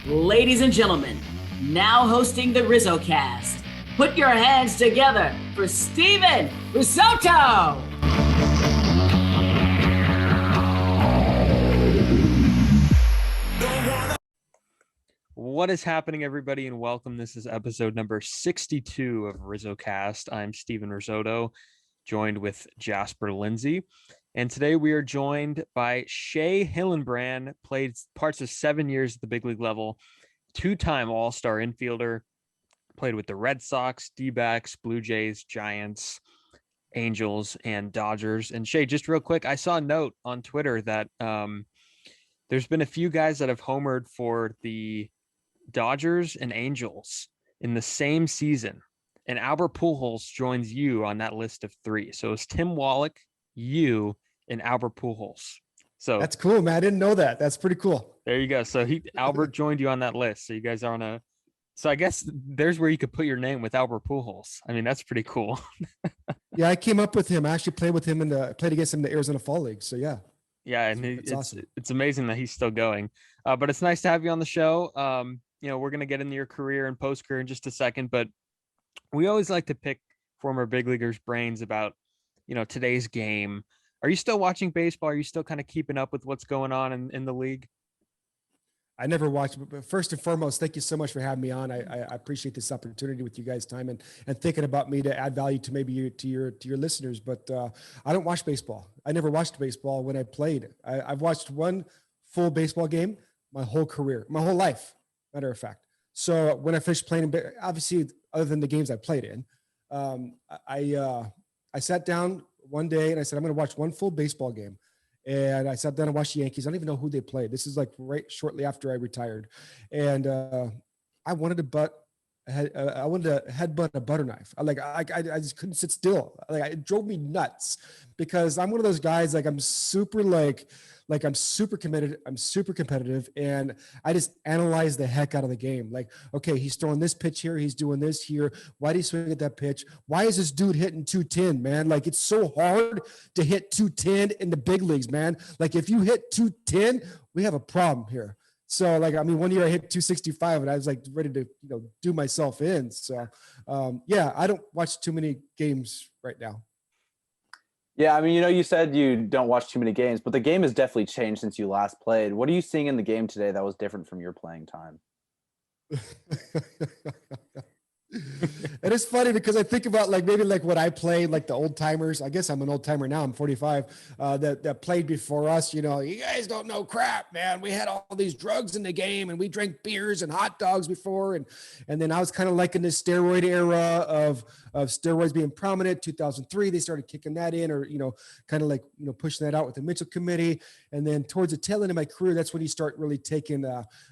Ladies and gentlemen, now hosting the RizzoCast, put your hands together for Steven Rissotto! What is happening, everybody, and welcome. This is episode number 62 of RizzoCast. I'm Steven Rissotto, joined with Jasper, Lindsey. And today we are joined by Shea Hillenbrand, played parts of 7 years at the big league level, two-time All-Star infielder, played with the Red Sox, D-backs, Blue Jays, Giants, Angels, and Dodgers. And Shea, just real quick, I saw a note on Twitter that there's been a few guys that have homered for the Dodgers and Angels in the same season, and Albert Pujols joins you on that list of three. So it's Tim Wallach, you, and Albert Pujols. So that's cool, man. I didn't know that. That's pretty cool. There you go. So Albert joined you on that list. So you guys are on a. So I guess there's where you could put your name with Albert Pujols. I mean, that's pretty cool. Yeah, I came up with him. I actually played with him played against him in the Arizona Fall League. So yeah. Yeah, and it's amazing that he's still going. But it's nice to have you on the show. We're going to get into your career and post-career in just a second, but we always like to pick former big leaguers' brains about, today's game. Are you still watching baseball? Are you still kind of keeping up with what's going on in the league? I never watched, but first and foremost, thank you so much for having me on. I appreciate this opportunity with you guys' time and thinking about me to add value to maybe to your listeners. But I don't watch baseball. I never watched baseball when I played. I've watched one full baseball game my whole career, my whole life, matter of fact. So when I finished playing, obviously, other than the games I played in, I sat down one day and I said, I'm going to watch one full baseball game. And I sat down and watched the Yankees. I don't even know who they played. This is like right shortly after I retired. And I wanted to headbutt a butter knife. I just couldn't sit still. It drove me nuts because I'm one of those guys, I'm super I'm super committed. I'm super competitive. And I just analyze the heck out of the game. Okay, he's throwing this pitch here. He's doing this here. Why did he swing at that pitch? Why is this dude hitting 210, man? It's so hard to hit 210 in the big leagues, man. If you hit 210, we have a problem here. So one year I hit 265 and I was ready to, do myself in. So I don't watch too many games right now. Yeah, you said you don't watch too many games, but the game has definitely changed since you last played. What are you seeing in the game today that was different from your playing time? And it's funny because I think about maybe what I played, the old timers. I guess I'm an old timer now. I'm 45. That played before us. You guys don't know crap, man. We had all these drugs in the game, and we drank beers and hot dogs before, and then I was kind of in this steroid era of steroids being prominent. 2003, they started kicking that in, or pushing that out with the Mitchell Committee, and then towards the tail end of my career, that's when you start really taking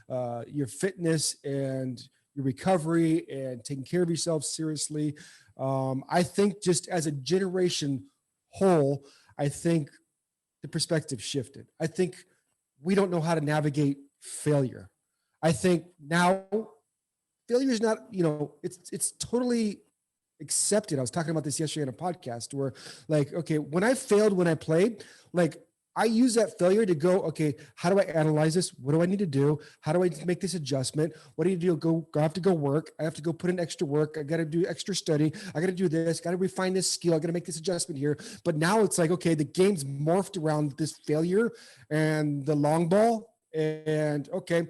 your fitness and your recovery and taking care of yourself seriously. I think just as a generation whole, I think the perspective shifted. I think we don't know how to navigate failure. I think now failure is not, it's totally accepted. I was talking about this yesterday on a podcast where okay, when I failed, when I played, I use that failure to go, okay, how do I analyze this? What do I need to do? How do I make this adjustment? What do you do? I have to go work. I have to go put in extra work. I got to do extra study. I got to do this, got to refine this skill. I got to make this adjustment here. But now it's okay, the game's morphed around this failure and the long ball. And okay,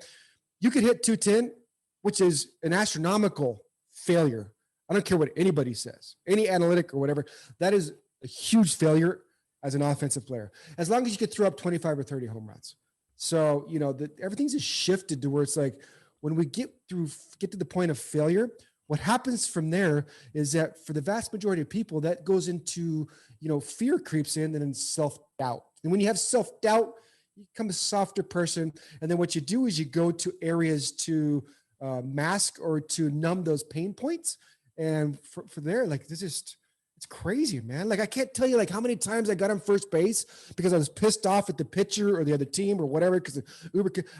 you could hit 210, which is an astronomical failure. I don't care what anybody says, any analytic or whatever. That is a huge failure as an offensive player, as long as you could throw up 25 or 30 home runs. So, everything's just shifted to where it's when we get to the point of failure, what happens from there is that for the vast majority of people, that goes into, fear creeps in and then self-doubt. And when you have self-doubt, you become a softer person. And then what you do is you go to areas to mask or to numb those pain points. And for there, it's crazy, man. I can't tell you how many times I got on first base because I was pissed off at the pitcher or the other team or whatever. Because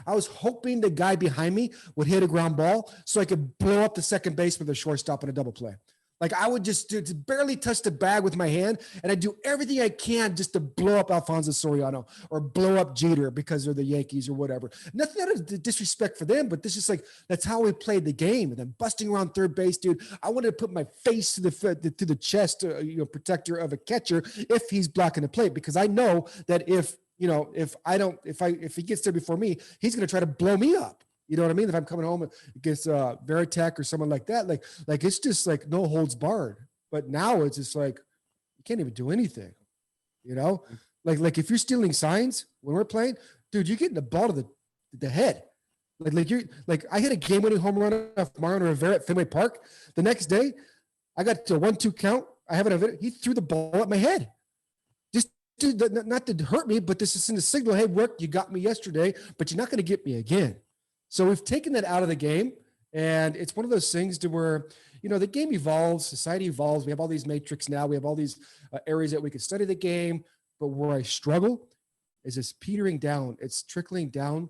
I was hoping the guy behind me would hit a ground ball so I could blow up the second baseman, the shortstop, in a double play. Like I would just barely touch the bag with my hand, and I do everything I can just to blow up Alfonso Soriano or blow up Jeter because they're the Yankees or whatever. Nothing out of disrespect for them, but this is like that's how we played the game. And then busting around third base, dude. I wanted to put my face to the chest, protector of a catcher if he's blocking the plate, because I know that if he gets there before me, he's going to try to blow me up. You know what I mean? If I'm coming home against Veritek or someone like that, like it's just like no holds barred. But now it's just like you can't even do anything. You know, like if you're stealing signs when we're playing, dude, you're getting the ball to the head. Like I hit a game-winning home run off Mariano Rivera at Fenway Park. The next day, I got to a 1-2 count. I have it. He threw the ball at my head. Just not to hurt me, but this is in the signal. Hey, work, you got me yesterday, but you're not going to get me again. So we've taken that out of the game, and it's one of those things to where, the game evolves, society evolves. We have all these metrics now. We have all these areas that we can study the game, but where I struggle is it's petering down. It's trickling down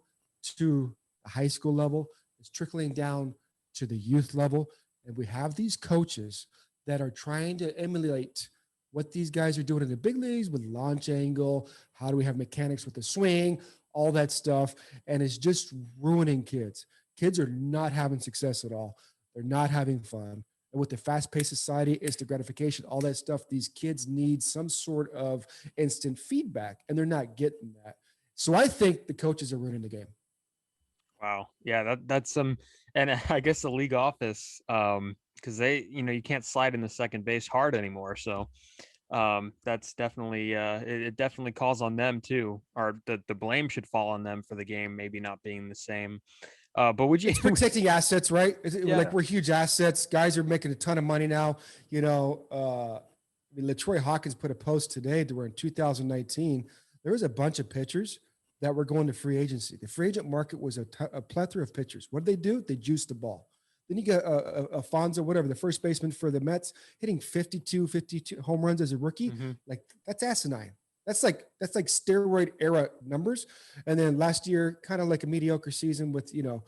to the high school level. It's trickling down to the youth level. And we have these coaches that are trying to emulate what these guys are doing in the big leagues with launch angle. How do we have mechanics with the swing? All that stuff. And it's just ruining kids. Kids are not having success at all. They're not having fun. And with the fast-paced society, instant gratification, all that stuff, these kids need some sort of instant feedback, and they're not getting that. So I think the coaches are ruining the game. Wow. Yeah, that's some, and I guess the league office, because they, you can't slide in the second base hard anymore. So that's definitely it definitely calls on them too, or the blame should fall on them for the game maybe not being the same. But would you? It's protecting assets, right? Like we're huge assets. Guys are making a ton of money now. LaTroy Hawkins put a post today to where in 2019 there was a bunch of pitchers that were going to free agency. The free agent market was a plethora of pitchers. What did they do? They juiced the ball. Then you got Alfonso, whatever, the first baseman for the Mets, hitting 52 home runs as a rookie. Mm-hmm. Like that's asinine. That's like steroid era numbers. And then last year, kind of like a mediocre season with the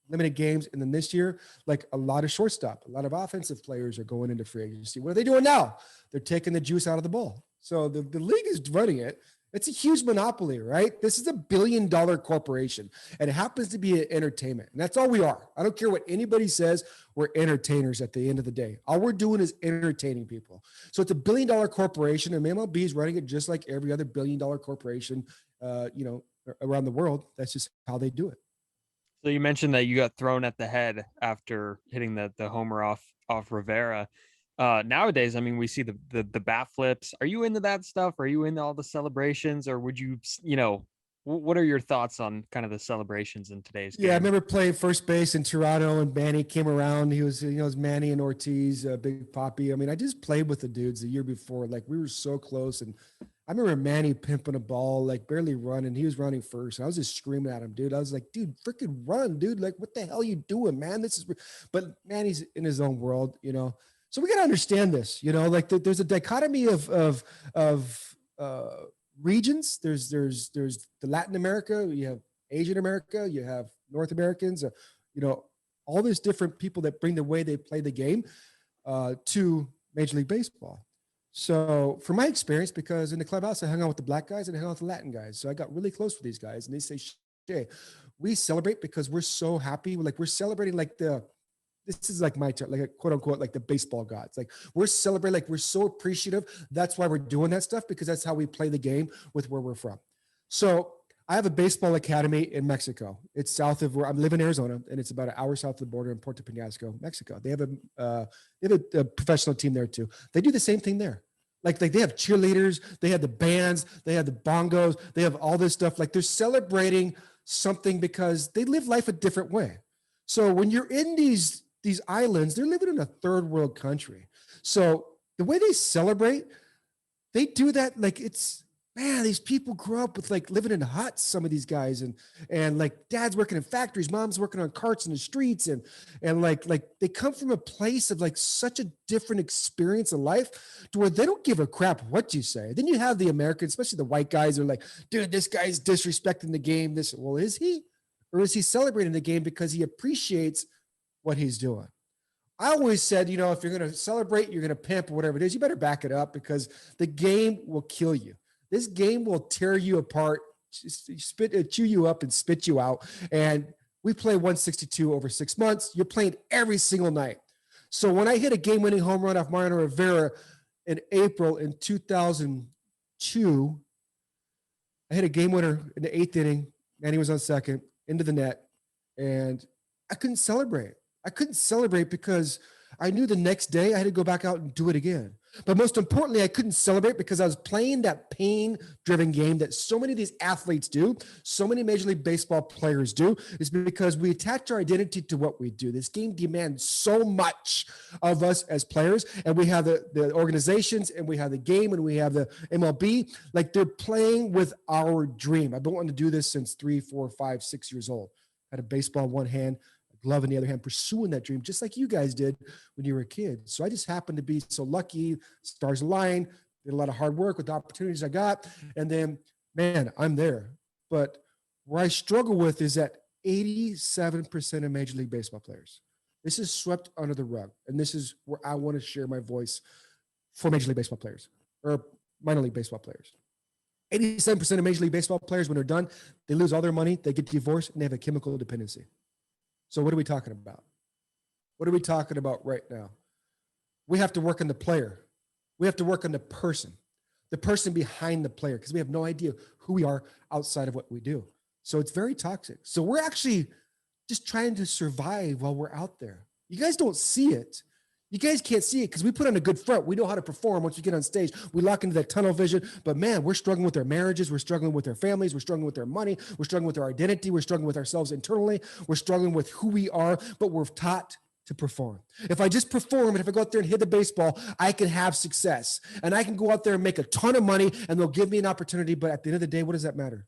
limited games. And then this year, like a lot of shortstop, a lot of offensive players are going into free agency. What are they doing now? They're taking the juice out of the ball. So the league is running it. It's a huge monopoly, right? This is $1 billion corporation, and it happens to be an entertainment. And that's all we are. I don't care what anybody says. We're entertainers at the end of the day. All we're doing is entertaining people. So it's $1 billion corporation, and MLB is running it just like every other $1 billion corporation, around the world. That's just how they do it. So you mentioned that you got thrown at the head after hitting the homer off Rivera. Nowadays, I mean, we see the bat flips. Are you into that stuff? Are you into all the celebrations, or would you, what are your thoughts on kind of the celebrations in today's game? Yeah, I remember playing first base in Toronto, and Manny came around. He was, it was Manny and Ortiz, Big Papi. I mean, I just played with the dudes the year before. Like we were so close, and I remember Manny pimping a ball, like barely running. He was running first. And I was just screaming at him, dude. I was like, dude, freaking run, dude. Like, what the hell are you doing, man? But Manny's in his own world, So we got to understand this, like there's a dichotomy of regions. There's the Latin America, you have Asian America, you have North Americans, all these different people that bring the way they play the game to Major League Baseball. So from my experience, because in the clubhouse, I hung out with the black guys and I hung out with the Latin guys. So I got really close with these guys, and they say, "Shea, we celebrate because we're so happy. We're celebrating like this is like my turn, like a quote unquote, like the baseball gods. Like we're celebrating, like we're so appreciative. That's why we're doing that stuff, because that's how we play the game with where we're from." So I have a baseball academy in Mexico. It's south of where I live in Arizona, and it's about an hour south of the border in Puerto Penasco, Mexico. They have a professional team there too. They do the same thing there. Like they have cheerleaders, they have the bands, they have the bongos, they have all this stuff. Like they're celebrating something because they live life a different way. So when you're in these islands, they're living in a third world country. So the way they celebrate, they do that. Like it's, man, these people grew up with like living in huts, some of these guys, and like dad's working in factories, mom's working on carts in the streets. And like they come from a place of like such a different experience of life to where they don't give a crap what you say. Then you have the Americans, especially the white guys, are like, dude, this guy's disrespecting the game. Well, is he? Or is he celebrating the game because he appreciates what he's doing? I always said, you know, if you're going to celebrate, you're going to pimp or whatever it is, you better back it up because the game will kill you. This game will tear you apart, chew you up and spit you out. And we play 162 over 6 months. You're playing every single night. So when I hit a game-winning home run off Mariano Rivera in April in 2002, I hit a game winner in the 8th inning. Manny was on second, into the net, and I couldn't celebrate. I couldn't celebrate because I knew the next day I had to go back out and do it again. But most importantly, I couldn't celebrate because I was playing that pain-driven game that so many of these athletes do, so many Major League Baseball players do, is because we attach our identity to what we do. This game demands so much of us as players, and we have the organizations, and we have the game, and we have the MLB. Like, they're playing with our dream. I've been wanting to do this since 3, 4, 5, 6 years old. I had a baseball in one hand, glove in the other hand, pursuing that dream, just like you guys did when you were a kid. So I just happened to be so lucky, stars aligned, did a lot of hard work with the opportunities I got. And then, man, I'm there. But where I struggle with is that 87% of Major League Baseball players, this is swept under the rug. And this is where I want to share my voice for Major League Baseball players or minor league baseball players. 87% of Major League Baseball players, when they're done, they lose all their money, they get divorced, and they have a chemical dependency. So what are we talking about? What are we talking about right now? We have to work on the player. We have to work on the person behind the player, because we have no idea who we are outside of what we do. So it's very toxic. So we're actually just trying to survive while we're out there. You guys don't see it. You guys can't see it because we put on a good front. We know how to perform once we get on stage. We lock into that tunnel vision. But man, we're struggling with our marriages. We're struggling with our families. We're struggling with our money. We're struggling with our identity. We're struggling with ourselves internally. We're struggling with who we are, but we're taught to perform. If I just perform, and if I go out there and hit the baseball, I can have success. And I can go out there and make a ton of money, and they'll give me an opportunity. But at the end of the day, what does that matter?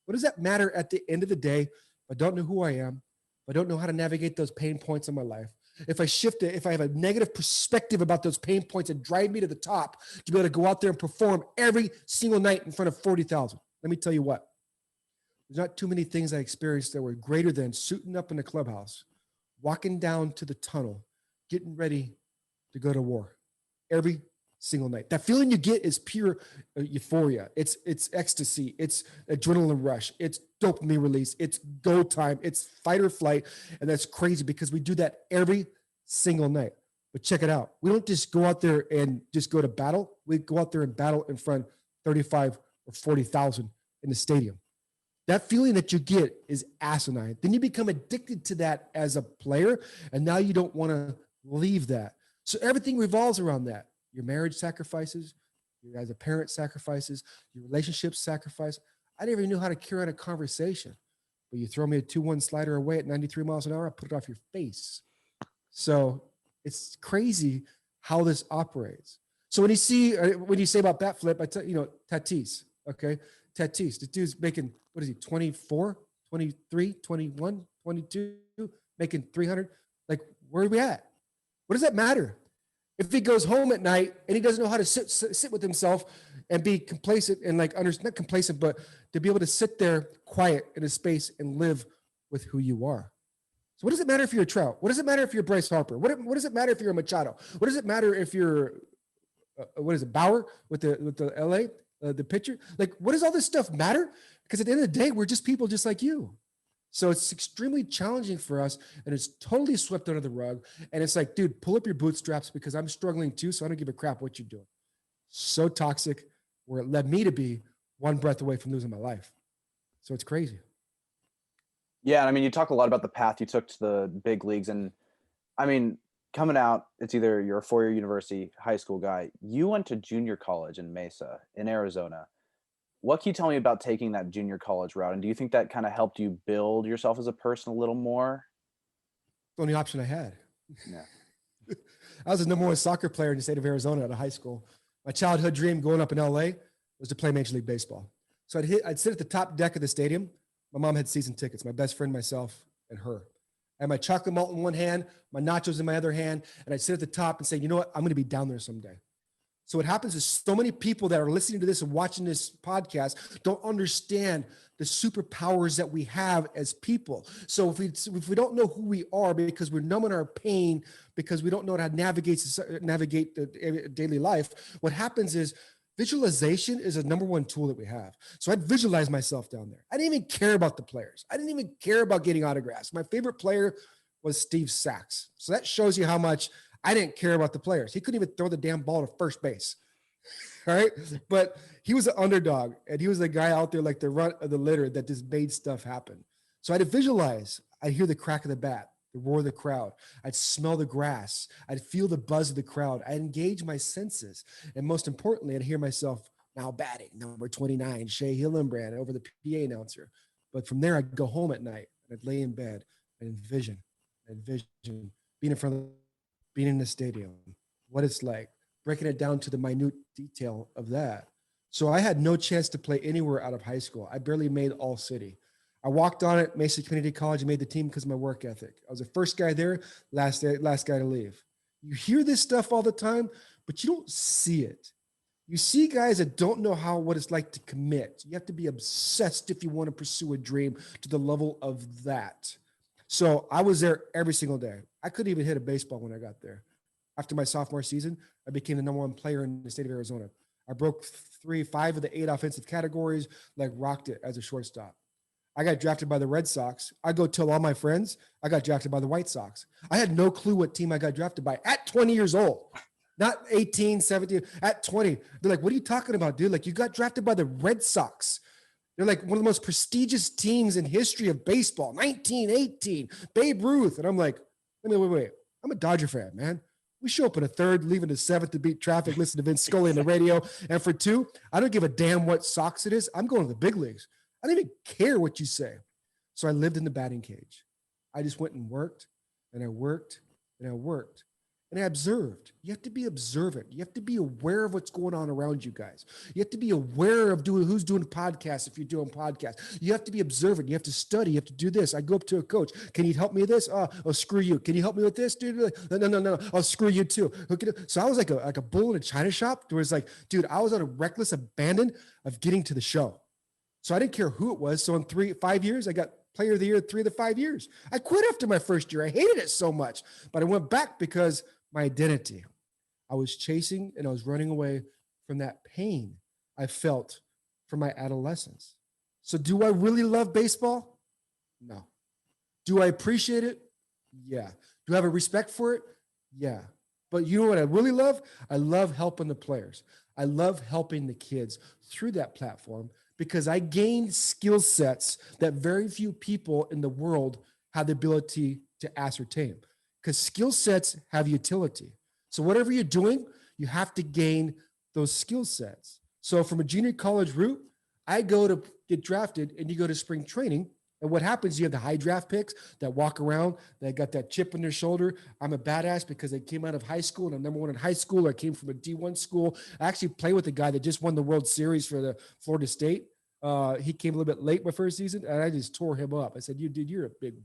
What does that matter at the end of the day if I don't know who I am, if I don't know how to navigate those pain points in my life? If I shift it, if I have a negative perspective about those pain points that drive me to the top to be able to go out there and perform every single night in front of 40,000. Let me tell you what, there's not too many things I experienced that were greater than suiting up in the clubhouse, walking down to the tunnel, getting ready to go to war every single night. That feeling you get is pure euphoria. It's ecstasy. It's adrenaline rush. It's dopamine release. It's go time. It's fight or flight. And that's crazy because we do that every single night. But check it out. We don't just go out there and just go to battle. We go out there and battle in front of 35 or 40,000 in the stadium. That feeling that you get is asinine. Then you become addicted to that as a player. And now you don't want to leave that. So everything revolves around that. Your marriage sacrifices, you as a parent sacrifices, your relationships sacrifice. I never even knew how to carry on a conversation, but you throw me a 2-1 slider away at 93 miles an hour, I put it off your face. So it's crazy how this operates. So when you say about bat flip, I tell you, Tatis, okay? Tatis, the dude's making, what is he, 24, 23, 21, 22, making 300? Like, where are we at? What does that matter? If he goes home at night and he doesn't know how to sit with himself and be complacent and not complacent, but to be able to sit there quiet in a space and live with who you are. So what does it matter if you're a Trout? What does it matter if you're Bryce Harper? What does it matter if you're a Machado? What does it matter if you're, Bauer with the LA, the pitcher? Like, what does all this stuff matter? Because at the end of the day, we're just people just like you. So it's extremely challenging for us, and it's totally swept under the rug. And it's like, dude, pull up your bootstraps because I'm struggling too, so I don't give a crap what you're doing. So toxic, where it led me to be one breath away from losing my life. So it's crazy. Yeah, I mean, you talk a lot about the path you took to the big leagues. And I mean, coming out, it's either you're a four-year university, high school guy. You went to junior college in Mesa, in Arizona. What can you tell me about taking that junior college route? And do you think that kind of helped you build yourself as a person a little more? The only option I had. Yeah. I was the number one soccer player in the state of Arizona out of high school. My childhood dream growing up in LA was to play Major League Baseball. So I'd sit at the top deck of the stadium. My mom had season tickets, my best friend, myself, and her. I had my chocolate malt in one hand, my nachos in my other hand, and I'd sit at the top and say, you know what? I'm going to be down there someday. So what happens is so many people that are listening to this and watching this podcast don't understand the superpowers that we have as people. So if we don't know who we are because we're numbing our pain, because we don't know how to navigate the daily life, what happens is visualization is a number one tool that we have. So I'd visualize myself down there. I didn't even care about the players. I didn't even care about getting autographs. My favorite player was Steve Sachs. So that shows you how much I didn't care about the players. He couldn't even throw the damn ball to first base. All right. But he was an underdog, and he was the guy out there like the runt of the litter that just made stuff happen. So I had to visualize. I'd hear the crack of the bat, the roar of the crowd. I'd smell the grass. I'd feel the buzz of the crowd. I'd engage my senses. And most importantly, I'd hear myself now batting, number 29, Shea Hillenbrand, over the PA announcer. But from there, I'd go home at night, and I'd lay in bed and envision being in front of being in the stadium, what it's like, breaking it down to the minute detail of that. So I had no chance to play anywhere out of high school. I barely made all city. I walked on at Mesa Community College and made the team because of my work ethic. I was the first guy there, last guy to leave. You hear this stuff all the time, but you don't see it. You see guys that don't know what it's like to commit. You have to be obsessed if you want to pursue a dream to the level of that. So I was there every single day. I couldn't even hit a baseball when I got there. After my sophomore season, I became the number one player in the state of Arizona. I broke 5 of the 8 offensive categories, like rocked it as a shortstop. I got drafted by the Red Sox. I go tell all my friends I got drafted by the White Sox. I had no clue what team I got drafted by at 20 years old, not 18, 17, at 20. They're like, what are you talking about, dude? Like, you got drafted by the Red Sox. They're like one of the most prestigious teams in history of baseball, 1918, Babe Ruth. And I'm like, wait. I'm a Dodger fan, man. We show up in a third, leaving the 7th to beat traffic, listen to Vince Scully on the radio. And for 2, I don't give a damn what Sox it is. I'm going to the big leagues. I don't even care what you say. So I lived in the batting cage. I just went and worked, and I worked, and I worked. And I observed. You have to be observant. You have to be aware of what's going on around you guys. You have to be aware of who's doing podcasts if you're doing podcasts. You have to be observant. You have to study. You have to do this. I go up to a coach. Can you help me with this? Oh, screw you. Can you help me with this, dude? No. I'll screw you too. So I was like a bull in a china shop. There was like, dude, I was on a reckless abandon of getting to the show. So I didn't care who it was. So in 5 years, I got player of the year 3 of the 5 years. I quit after my first year. I hated it so much, but I went back because my identity. I was chasing and I was running away from that pain I felt from my adolescence. So do I really love baseball? No. Do I appreciate it? Yeah. Do I have a respect for it? Yeah. But you know what I really love? I love helping the players. I love helping the kids through that platform because I gained skill sets that very few people in the world have the ability to ascertain. Because skill sets have utility. So whatever you're doing, you have to gain those skill sets. So from a junior college route, I go to get drafted and you go to spring training. And what happens, you have the high draft picks that walk around, that got that chip on their shoulder. I'm a badass because I came out of high school and I'm number 1 in high school. Or I came from a D1 school. I actually played with a guy that just won the World Series for the Florida State. He came a little bit late my first season and I just tore him up. I said, dude, you're a big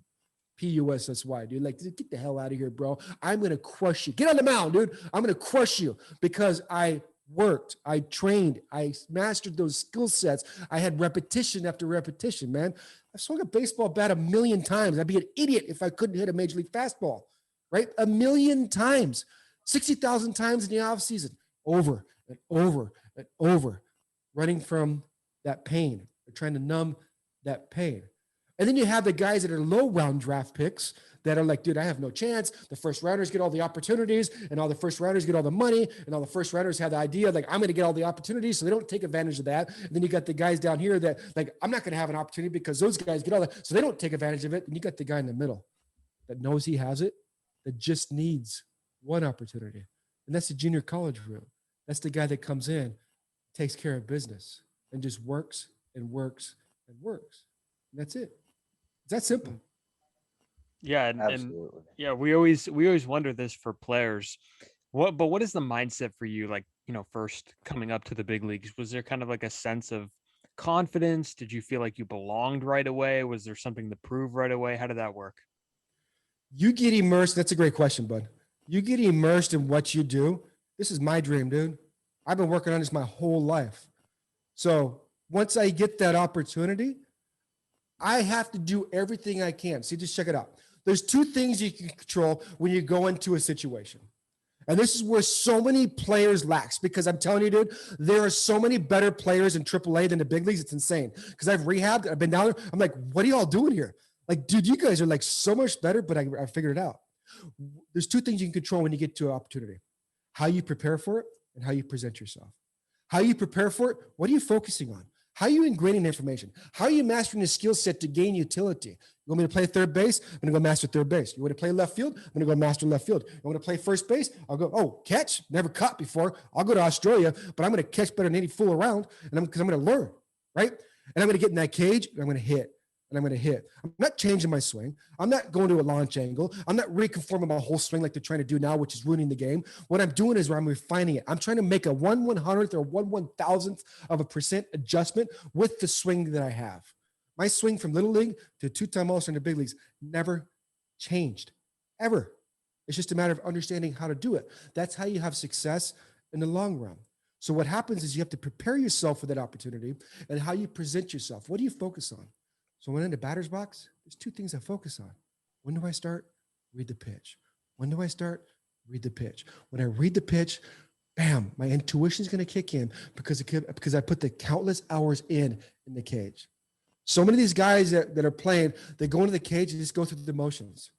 PUSSY, dude. Like, get the hell out of here, bro. I'm going to crush you. Get on the mound, dude. I'm going to crush you because I worked, I trained, I mastered those skill sets. I had repetition after repetition, man. I've swung a baseball bat 1 million times. I'd be an idiot if I couldn't hit a major league fastball, right? 1 million times, 60,000 times in the off season, over and over and over, running from that pain, or trying to numb that pain. And then you have the guys that are low round draft picks that are like, dude, I have no chance. The first rounders get all the opportunities and all the first rounders get all the money and all the first rounders have the idea like, I'm going to get all the opportunities. So they don't take advantage of that. And then you got the guys down here that like, I'm not going to have an opportunity because those guys get all that. So they don't take advantage of it. And you got the guy in the middle that knows he has it, that just needs one opportunity. And that's the junior college route. That's the guy that comes in, takes care of business and just works and works and works. And that's it. It's that simple. Yeah, and yeah, we always wonder this for players. What is the mindset for you? Like, first coming up to the big leagues, was there kind of like a sense of confidence? Did you feel like you belonged right away? Was there something to prove right away? How did that work? You get immersed. That's a great question, bud. You get immersed in what you do. This is my dream, dude. I've been working on this my whole life. So once I get that opportunity, I have to do everything I can. See, just check it out. There's two things you can control when you go into a situation. And this is where so many players lax, because I'm telling you, dude, there are so many better players in AAA than the big leagues. It's insane. Because I've rehabbed, I've been down there. I'm like, what are y'all doing here? Like, dude, you guys are like so much better, but I figured it out. There's two things you can control when you get to an opportunity: how you prepare for it and how you present yourself. How you prepare for it, what are you focusing on? How are you ingraining information? How are you mastering the skill set to gain utility? You want me to play third base? I'm going to go master third base. You want to play left field? I'm going to go master left field. You want to play first base? I'll go, oh, catch? Never caught before. I'll go to Australia, but I'm going to catch better than any fool around, and because I'm going to learn, right? And I'm going to get in that cage, and I'm going to hit. And I'm going to hit. I'm not changing my swing. I'm not going to a launch angle. I'm not reconforming my whole swing like they're trying to do now, which is ruining the game. What I'm doing is I'm refining it. I'm trying to make a 1/100th or 1/1000th% adjustment with the swing that I have. My swing from Little League to two-time All-Star in the big leagues never changed, ever. It's just a matter of understanding how to do it. That's how you have success in the long run. So what happens is you have to prepare yourself for that opportunity and how you present yourself. What do you focus on? So when in the batter's box, there's two things I focus on. When do I start? Read the pitch. When do I start? Read the pitch. When I read the pitch, bam, my intuition is going to kick in because I put the countless hours in the cage. So many of these guys that are playing, they go into the cage and just go through the motions.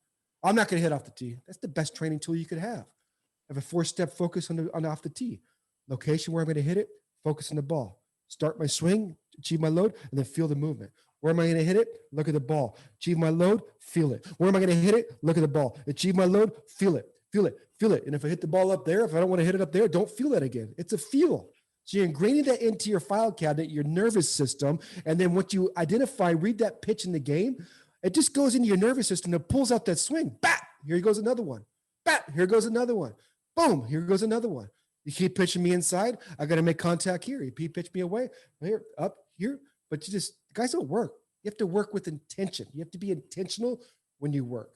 I'm not going to hit off the tee. That's the best training tool you could have. Have a 4-step focus on off the tee. Location where I'm going to hit it, focus on the ball. Start my swing, achieve my load, and then feel the movement. Where am I going to hit it? Look at the ball. Achieve my load, feel it. Where am I going to hit it? Look at the ball. Achieve my load, feel it, feel it, feel it. And if I hit the ball up there, if I don't want to hit it up there, don't feel that again. It's a feel. So you're ingraining that into your file cabinet, your nervous system. And then once you identify, read that pitch in the game, it just goes into your nervous system and pulls out that swing. Bat! Here goes another one. Bat! Here goes another one. Boom! Here goes another one. You keep pitching me inside, I got to make contact here. You keep pitch me away, here, up, here. But guys don't work. You have to work with intention. You have to be intentional when you work.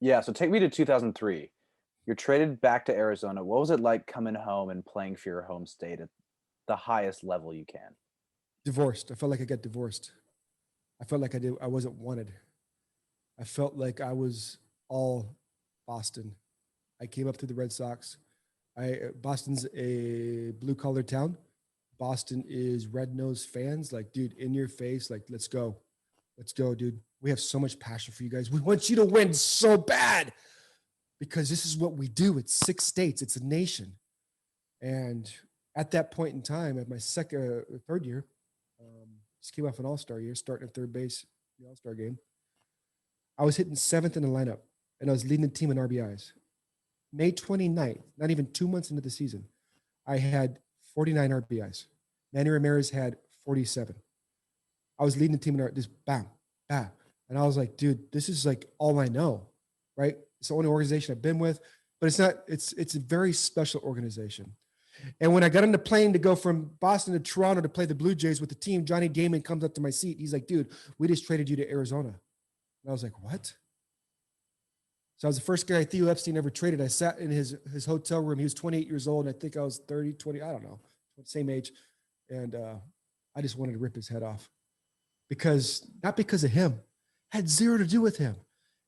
Yeah, so take me to 2003. You're traded back to Arizona. What was it like coming home and playing for your home state at the highest level you can? Divorced. I felt like I got divorced. I felt like I wasn't wanted. I felt like I was all Boston. I came up through the Red Sox. Boston's a blue-collar town. Boston is red-nosed fans, like, dude, in your face, like, let's go, dude. We have so much passion for you guys. We want you to win so bad because this is what we do. It's 6 states. It's a nation. And at that point in time, at my third year, just came off an all-star year, starting at third base, the all-star game. I was hitting 7th in the lineup, and I was leading the team in RBIs. May 29th, not even 2 months into the season, I had 49 RBIs. Manny Ramirez had 47. I was leading the team in just bam, bam. And I was like, dude, this is like all I know, right? It's the only organization I've been with, but it's a very special organization. And when I got on the plane to go from Boston to Toronto to play the Blue Jays with the team, Johnny Damon comes up to my seat. He's like, dude, we just traded you to Arizona. And I was like, what? So I was the first guy Theo Epstein ever traded. I sat in his hotel room. He was 28 years old, and I think I was 30, 20, I don't know, same age. And I just wanted to rip his head off not because of him. Had zero to do with him.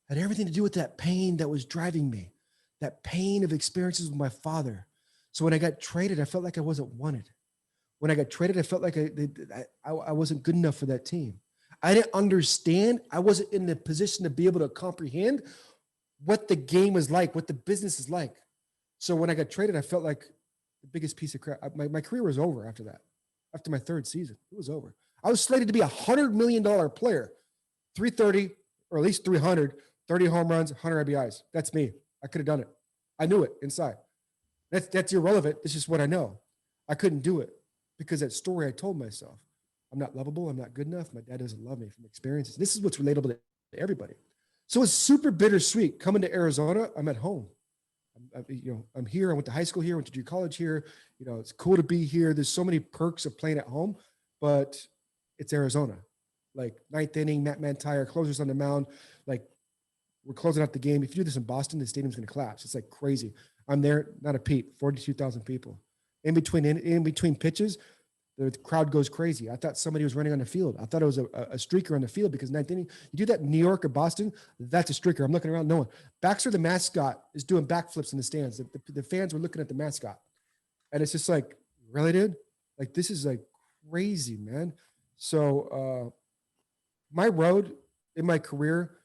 Had everything to do with that pain that was driving me, that pain of experiences with my father. So when I got traded, I felt like I wasn't wanted. When I got traded, I felt like I wasn't good enough for that team. I didn't understand. I wasn't in the position to be able to comprehend what the game was like, what the business is like. So when I got traded, I felt like the biggest piece of crap. My career was over after that. After my third season, it was over. I was slated to be $100 million player, 330 or at least 300, 30 home runs, 100 RBIs. That's me. I could have done it. I knew it inside. That's irrelevant. It's just what I know. I couldn't do it because that story I told myself. I'm not lovable. I'm not good enough. My dad doesn't love me from experiences. This is what's relatable to everybody. So it's super bittersweet. Coming to Arizona, I'm at home. I'm here. I went to high school here, went to junior college here. It's cool to be here. There's so many perks of playing at home, but it's Arizona. Like 9th inning, Matt Mantire, closers on the mound. Like we're closing out the game. If you do this in Boston, the stadium's going to collapse. It's like crazy. I'm there, not a peep, 42,000 people. in between pitches, the crowd goes crazy. I thought somebody was running on the field. I thought it was a streaker on the field because ninth inning, you do that in New York or Boston, that's a streaker. I'm looking around, no one. Baxter, the mascot, is doing backflips in the stands. The fans were looking at the mascot. And it's just like, really, dude? Like, this is like crazy, man. So my road in my career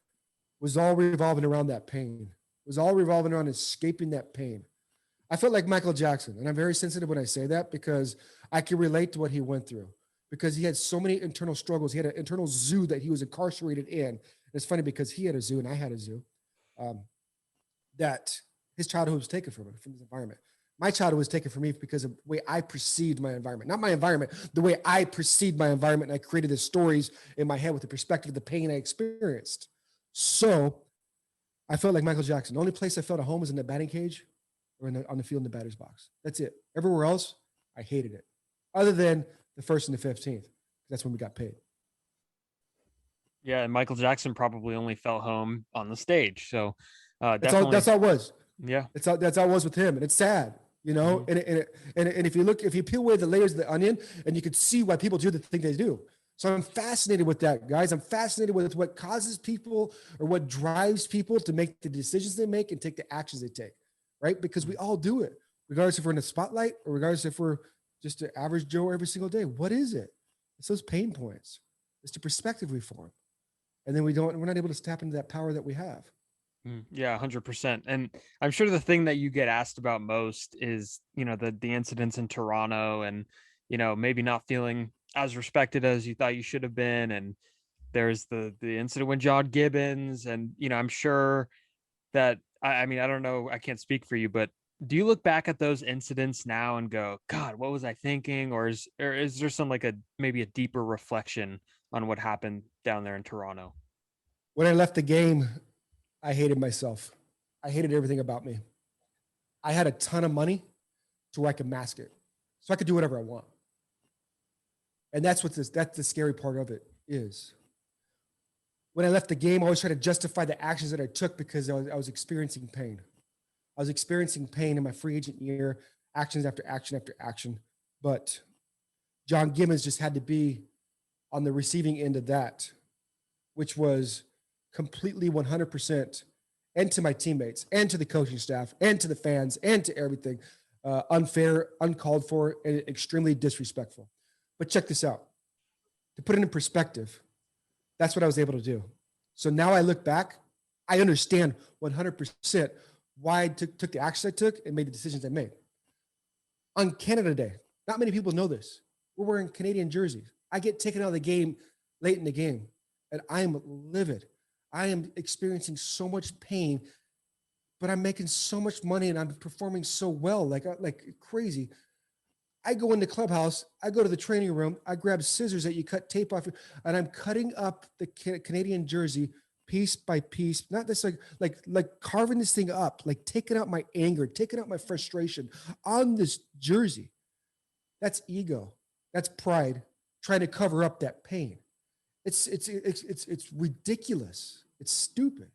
was all revolving around that pain. It was all revolving around escaping that pain. I felt like Michael Jackson, and I'm very sensitive when I say that because I can relate to what he went through because he had so many internal struggles. He had an internal zoo that he was incarcerated in. And it's funny because he had a zoo and I had a zoo that his childhood was taken from him, from his environment. My childhood was taken from me because of the way I perceived my environment, not my environment, the way I perceived my environment. And I created the stories in my head with the perspective of the pain I experienced. So I felt like Michael Jackson. The only place I felt at home was in the batting cage or on the field in the batter's box. That's it. Everywhere else, I hated it. Other than the 1st and the 15th. That's when we got paid. Yeah, and Michael Jackson probably only felt home on the stage. So that's all it was. Yeah. That's how it was with him. And it's sad, you know, and if you peel away the layers of the onion, and you could see why people do the thing they do. So I'm fascinated with that, guys. I'm fascinated with what causes people or what drives people to make the decisions they make and take the actions they take, right? Because we all do it, regardless if we're in the spotlight or regardless if we're just an average Joe every single day. What is it? It's those pain points. It's the perspective we form. And then we're not able to tap into that power that we have. Yeah, 100%. And I'm sure the thing that you get asked about most is, you know, the incidents in Toronto and, you know, maybe not feeling as respected as you thought you should have been. And there's the incident with John Gibbons. And, you know, I'm sure that, I mean, I don't know, I can't speak for you, but do you look back at those incidents now and go, God, what was I thinking? Or is there some maybe a deeper reflection on what happened down there in Toronto? When I left the game, I hated myself. I hated everything about me. I had a ton of money to where I could mask it. So I could do whatever I want. And that's the scary part of it is. When I left the game, I always tried to justify the actions that I took because I was experiencing pain. I was experiencing pain in my free agent year, actions after action after action. But John Gibbons just had to be on the receiving end of that, which was completely 100%, and to my teammates and to the coaching staff and to the fans and to everything, unfair, uncalled for, and extremely disrespectful. But check this out. To put it in perspective, that's what I was able to do. So now I look back, I understand 100% why I took the actions I took and made the decisions I made. On Canada Day, not many people know this. We're wearing Canadian jerseys. I get taken out of the game late in the game, and I am livid. I am experiencing so much pain, but I'm making so much money and I'm performing so well, like crazy. I go in the clubhouse, I go to the training room, I grab scissors that you cut tape off, and I'm cutting up the Canadian jersey piece by piece. Not this like carving this thing up, like taking out my anger, taking out my frustration on this jersey. That's ego. That's pride, trying to cover up that pain. It's ridiculous. It's stupid.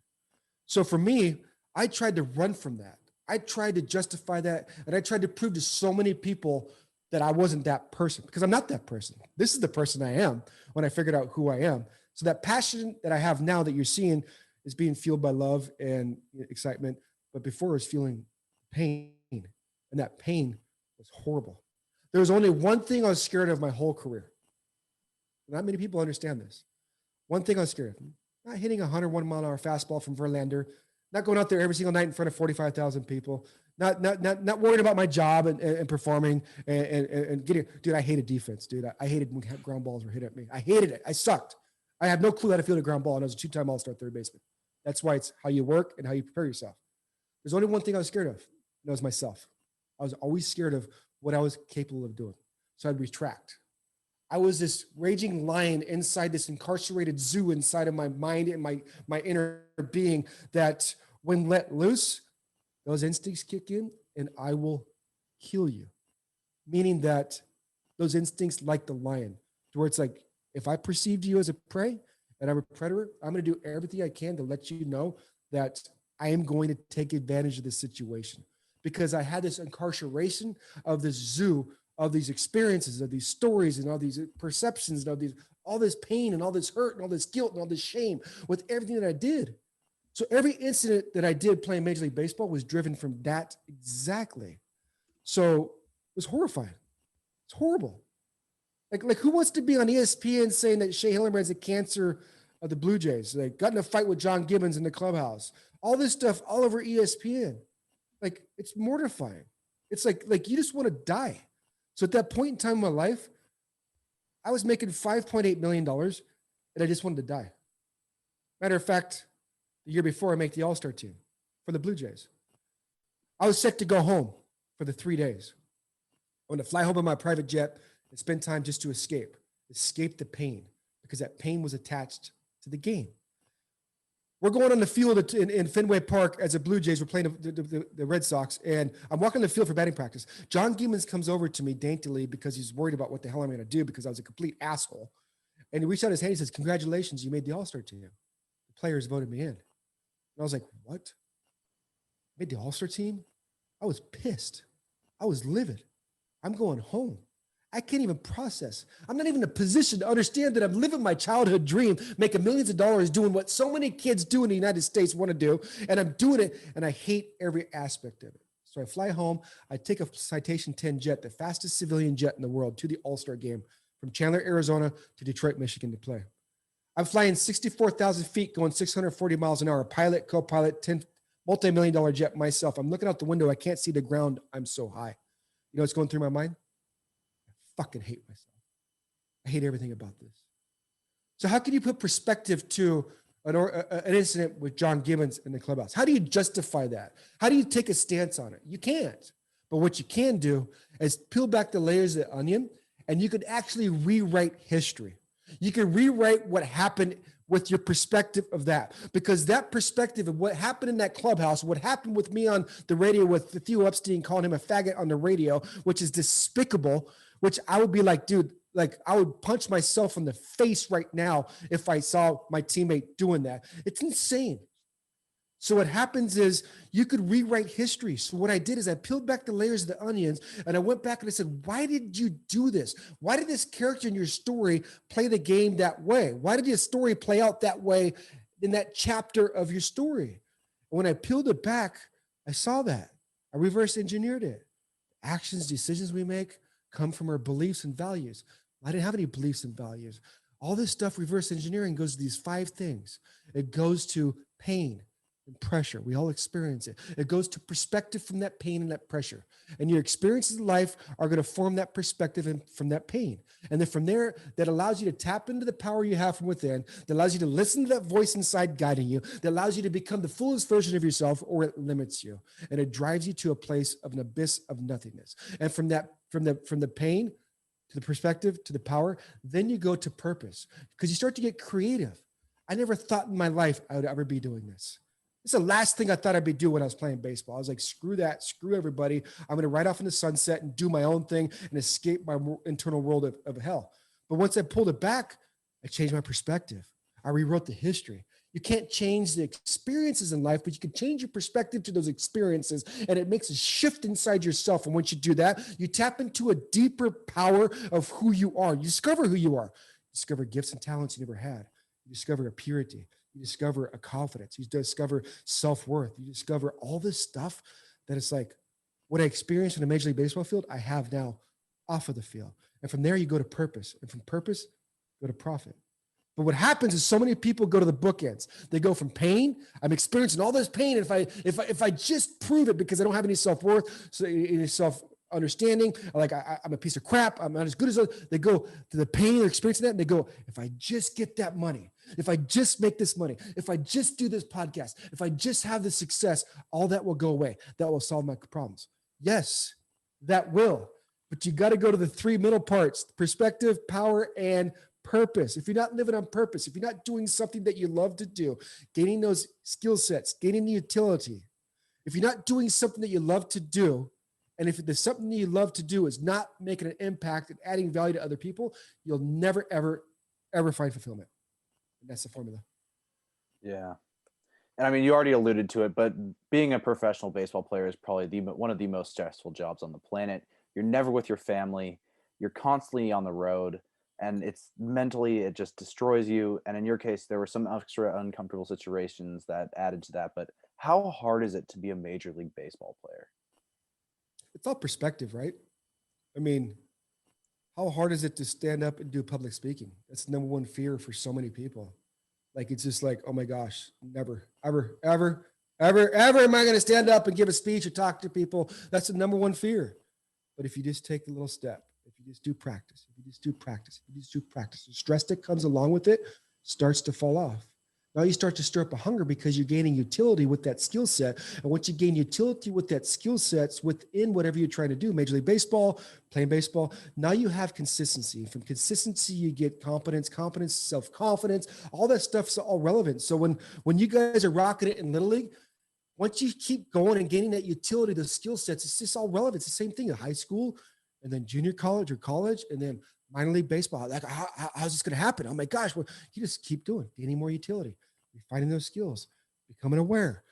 So for me, I tried to run from that. I tried to justify that, and I tried to prove to so many people that I wasn't that person, because I'm not that person. This is the person I am when I figured out who I am. So that passion that I have now that you're seeing is being fueled by love and excitement. But before, I was feeling pain, and that pain was horrible. There was only one thing I was scared of my whole career. Not many people understand this. One thing I was scared of: not hitting a 101-mile-an-hour fastball from Verlander, not going out there every single night in front of 45,000 people, not worrying about my job and performing and getting. Dude, I hated defense, dude. I hated when ground balls were hit at me. I hated it. I sucked. I had no clue how to field a ground ball, and I was a 2-time All-Star third baseman. That's why it's how you work and how you prepare yourself. There's only one thing I was scared of, and that was myself. I was always scared of what I was capable of doing. So I'd retract. I was this raging lion inside this incarcerated zoo inside of my mind and my inner being that when let loose, those instincts kick in and I will kill you. Meaning that those instincts, like the lion, to where it's like, if I perceived you as a prey and I'm a predator, I'm going to do everything I can to let you know that I am going to take advantage of this situation. because I had this incarceration of this zoo, of these experiences, of these stories, and all these perceptions, and all this pain and all this hurt and all this guilt and all this shame with everything that I did. So every incident that I did playing Major League Baseball was driven from that exactly. So it was horrifying. It's horrible. Like who wants to be on ESPN saying that Shea Hillenbrand's the cancer of the Blue Jays? They got in a fight with John Gibbons in the clubhouse. All this stuff all over ESPN. Like, it's mortifying. It's like you just want to die. So at that point in time in my life, I was making $5.8 million and I just wanted to die. Matter of fact, the year before I make the All-Star team for the Blue Jays, I was set to go home for the 3 days. I wanted to fly home in my private jet and spend time just to escape the pain, because that pain was attached to the game. We're going on the field in Fenway Park as a Blue Jays. We're playing the Red Sox, and I'm walking the field for batting practice. John Gibbons comes over to me daintily because he's worried about what the hell I'm going to do, because I was a complete asshole. And he reached out his hand. He says, "Congratulations, you made the All-Star team. The players voted me in." And I was like, "What? Made the All-Star team?" I was pissed. I was livid. I'm going home. I can't even process. I'm not even in a position to understand that I'm living my childhood dream, making millions of dollars, doing what so many kids do in the United States want to do. And I'm doing it, and I hate every aspect of it. So I fly home. I take a Citation 10 jet, the fastest civilian jet in the world, to the All-Star game from Chandler, Arizona to Detroit, Michigan to play. I'm flying 64,000 feet, going 640 miles an hour, pilot, co-pilot, 10 multi-million-dollar jet myself. I'm looking out the window. I can't see the ground. I'm so high. You know what's going through my mind? I fucking hate myself. I hate everything about this. So how can you put perspective to an incident with John Gibbons in the clubhouse? How do you justify that? How do you take a stance on it? You can't. But what you can do is peel back the layers of the onion, and you could actually rewrite history. You can rewrite what happened with your perspective of that, because that perspective of what happened in that clubhouse, what happened with me on the radio with Theo Epstein calling him a faggot on the radio, which is despicable, which I would be like, dude, like I would punch myself in the face right now if I saw my teammate doing that. It's insane. So what happens is you could rewrite history. So what I did is I peeled back the layers of the onions, and I went back and I said, why did you do this? Why did this character in your story play the game that way? Why did your story play out that way in that chapter of your story? And when I peeled it back, I saw that. I reverse engineered it. Actions, decisions we make come from our beliefs and values. I didn't have any beliefs and values. All this stuff, reverse engineering, goes to these 5 things. It goes to pain and pressure. We all experience it. It goes to perspective from that pain and that pressure. And your experiences in life are going to form that perspective and from that pain. And then from there, that allows you to tap into the power you have from within, that allows you to listen to that voice inside guiding you, that allows you to become the fullest version of yourself, or it limits you. And it drives you to a place of an abyss of nothingness. And from that, from the pain to the perspective to the power, then you go to purpose, because you start to get creative. I never thought in my life I would ever be doing this. It's the last thing I thought I'd be doing when I was playing baseball. I was like, screw that, screw everybody. I'm going to ride off in the sunset and do my own thing and escape my internal world of hell. But once I pulled it back, I changed my perspective. I rewrote the history. You can't change the experiences in life, but you can change your perspective to those experiences, and it makes a shift inside yourself. And once you do that, you tap into a deeper power of who you are. You discover who you are. You discover gifts and talents you never had. You discover a purity. You discover a confidence. You discover self-worth. You discover all this stuff that it's like what I experienced in a Major League Baseball field, I have now off of the field. And from there, you go to purpose. And from purpose, go to profit. But what happens is so many people go to the bookends. They go from pain. I'm experiencing all this pain. If I just prove it, because I don't have any self-worth, so any self-understanding, like I'm a piece of crap, I'm not as good as others. They go to the pain they're experiencing that, and they go, if I just get that money, if I just make this money, if I just do this podcast, if I just have this success, all that will go away. That will solve my problems. Yes, that will. But you got to go to the 3 middle parts: perspective, power, and purpose. If you're not living on purpose, if you're not doing something that you love to do, gaining those skill sets, gaining the utility, if you're not doing something that you love to do, and if there's something that you love to do is not making an impact and adding value to other people, you'll never, ever, ever find fulfillment. And that's the formula. Yeah. And I mean, you already alluded to it, but being a professional baseball player is probably one of the most stressful jobs on the planet. You're never with your family. You're constantly on the road, and it's mentally, it just destroys you. And in your case, there were some extra uncomfortable situations that added to that. But how hard is it to be a Major League Baseball player? It's all perspective, right? I mean, how hard is it to stand up and do public speaking? That's the number one fear for so many people. Like, it's just like, oh my gosh, never, ever, ever, ever, ever am I going to stand up and give a speech or talk to people. That's the number one fear. But if you just take a little step, if you just do practice, if you just do practice, if you just do practice, the stress that comes along with it starts to fall off. Now you start to stir up a hunger because you're gaining utility with that skill set. And once you gain utility with that skill sets within whatever you're trying to do, Major League Baseball, playing baseball, now you have consistency. From consistency, you get competence, self-confidence, all that stuff's all relevant. So when you guys are rocking it in Little League, once you keep going and gaining that utility, the skill sets, it's just all relevant. It's the same thing in high school and then junior college or college and then minor league baseball. Like, how's this going to happen? Oh my gosh. Well, you just keep doing, gaining more utility, refining those skills, becoming aware,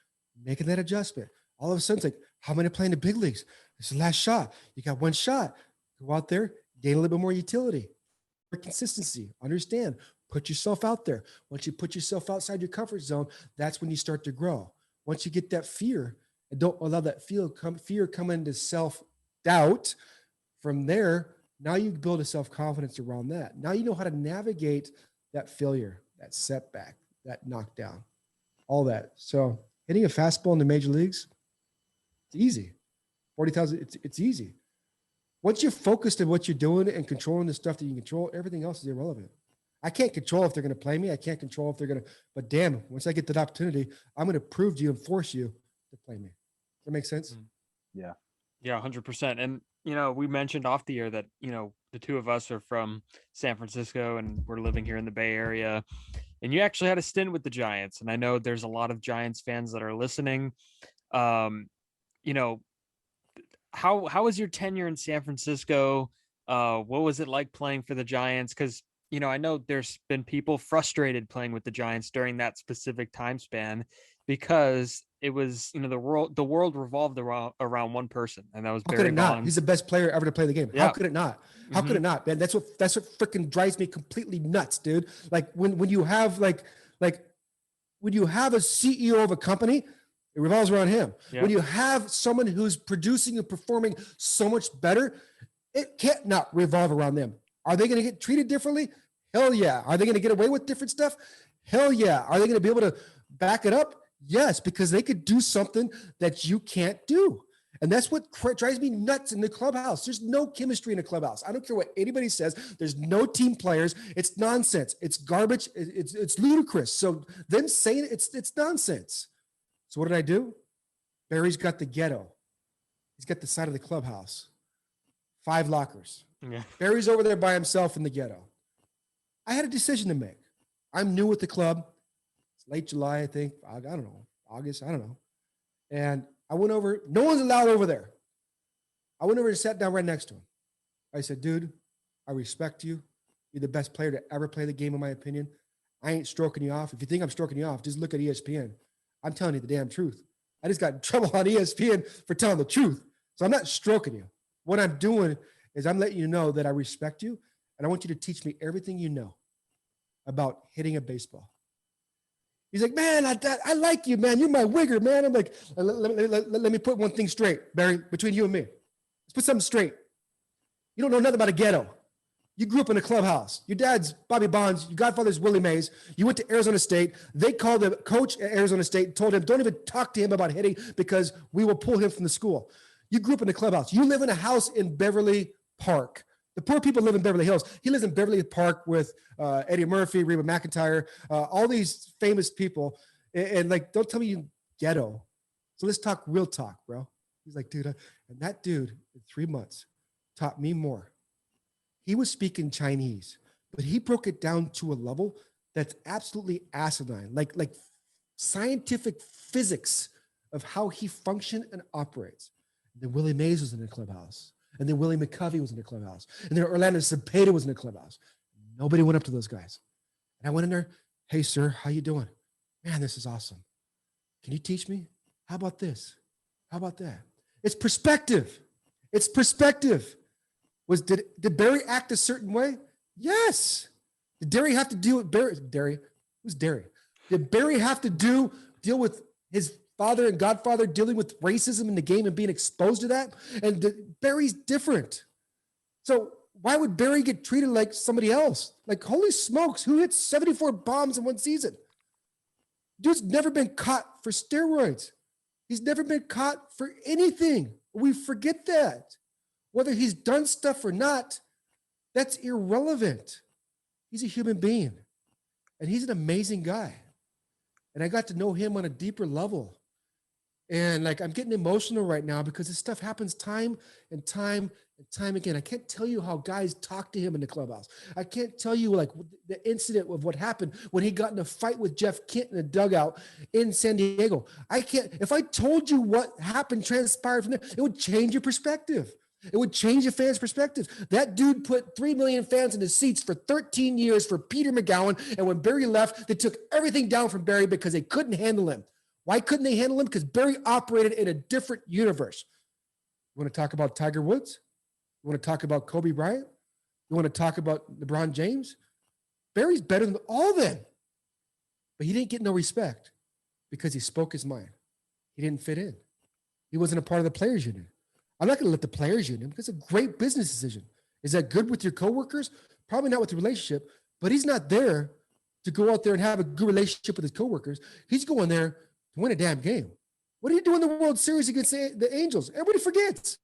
making that adjustment. All of a sudden, it's like, how am I playing the big leagues? It's the last shot. You got one shot. Go out there, gain a little bit more utility, more consistency, understand, put yourself out there. Once you put yourself outside your comfort zone, that's when you start to grow. Once you get that fear and don't allow that fear come into self-doubt, from there, now you build a self-confidence around that. Now you know how to navigate that failure, that setback, that knockdown, all that. So hitting a fastball in the major leagues, it's easy. 40,000, it's easy. Once you're focused on what you're doing and controlling the stuff that you can control, everything else is irrelevant. I can't control if they're going to play me. I can't control if they're going to, but damn, once I get that opportunity, I'm going to prove to you and force you to play me. Does that make sense? Yeah. Yeah, 100%. And, we mentioned off the air that, the two of us are from San Francisco and we're living here in the Bay Area. And you actually had a stint with the Giants. And I know there's a lot of Giants fans that are listening. How was your tenure in San Francisco? What was it like playing for the Giants? Because I know there's been people frustrated playing with the Giants during that specific time span because it was, the world revolved around one person, and that was How Barry could it not? Bonds. He's the best player ever to play the game. Yeah. How could it not? How could it not, man? That's what freaking drives me completely nuts, dude. Like when you have when you have a CEO of a company, it revolves around him. Yeah. When you have someone who's producing and performing so much better, it can't not revolve around them. Are they going to get treated differently? Hell yeah. Are they going to get away with different stuff? Hell yeah. Are they going to be able to back it up? Yes, because they could do something that you can't do. And that's what drives me nuts in the clubhouse. There's no chemistry in a clubhouse. I don't care what anybody says. There's no team players. It's nonsense. It's garbage. It's ludicrous. So them saying it's nonsense. So what did I do? Barry's got the ghetto. He's got the side of the clubhouse. 5 lockers. Yeah. Barry's over there by himself in the ghetto. I had a decision to make. I'm new with the club. It's late July, I think. I don't know. August, I don't know. And I went over. No one's allowed over there. I went over and sat down right next to him. I said, dude, I respect you. You're the best player to ever play the game, in my opinion. I ain't stroking you off. If you think I'm stroking you off, just look at ESPN. I'm telling you the damn truth. I just got in trouble on ESPN for telling the truth. So I'm not stroking you. What I'm doing is I'm letting you know that I respect you, and I want you to teach me everything you know about hitting a baseball. He's like, man, I like you, man. You're my wigger, man. I'm like, let me put one thing straight, Barry, between you and me. Let's put something straight. You don't know nothing about a ghetto. You grew up in a clubhouse. Your dad's Bobby Bonds. Your godfather's Willie Mays. You went to Arizona State. They called the coach at Arizona State and told him, don't even talk to him about hitting because we will pull him from the school. You grew up in a clubhouse. You live in a house in Beverly Park. The poor people live in Beverly Hills. He lives in Beverly Park with Eddie Murphy, Reba McEntire, all these famous people. And like, don't tell me you ghetto. So let's talk real talk, bro. He's like, dude, and that dude in 3 months taught me more. He was speaking Chinese, but he broke it down to a level that's absolutely asinine, like scientific physics of how he functioned and operates. Then Willie Mays was in the clubhouse. And then Willie McCovey was in the clubhouse. And then Orlando Cepeda was in the clubhouse. Nobody went up to those guys. And I went in there, hey, sir, how you doing? Man, this is awesome. Can you teach me? How about this? How about that? It's perspective. It's perspective. Did Barry act a certain way? Yes. Did Barry have to deal with Barry? Who's Barry? Did Barry have to deal with his father and godfather dealing with racism in the game and being exposed to that? And Barry's different. So why would Barry get treated like somebody else? Like, holy smokes, who hits 74 bombs in one season? Dude's never been caught for steroids. He's never been caught for anything. We forget that. Whether he's done stuff or not, that's irrelevant. He's a human being, and he's an amazing guy. And I got to know him on a deeper level. And like, I'm getting emotional right now because this stuff happens time and time and time again. I can't tell you how guys talk to him in the clubhouse. I can't tell you like the incident of what happened when he got in a fight with Jeff Kent in a dugout in San Diego. I can't, if I told you what happened, transpired from there, it would change your perspective. It would change a fan's perspective. That dude put 3 million fans in his seats for 13 years for Peter McGowan. And when Barry left, they took everything down from Barry because they couldn't handle him. Why couldn't they handle him? Because Barry operated in a different universe. You want to talk about Tiger Woods? You want to talk about Kobe Bryant? You want to talk about LeBron James? Barry's better than all of them. But he didn't get no respect because he spoke his mind. He didn't fit in. He wasn't a part of the players union. I'm not going to let the players union because it's a great business decision. Is that good with your coworkers? Probably not with the relationship, but he's not there to go out there and have a good relationship with his coworkers. He's going there to win a damn game. What are you doing in the World Series against the Angels? Everybody forgets.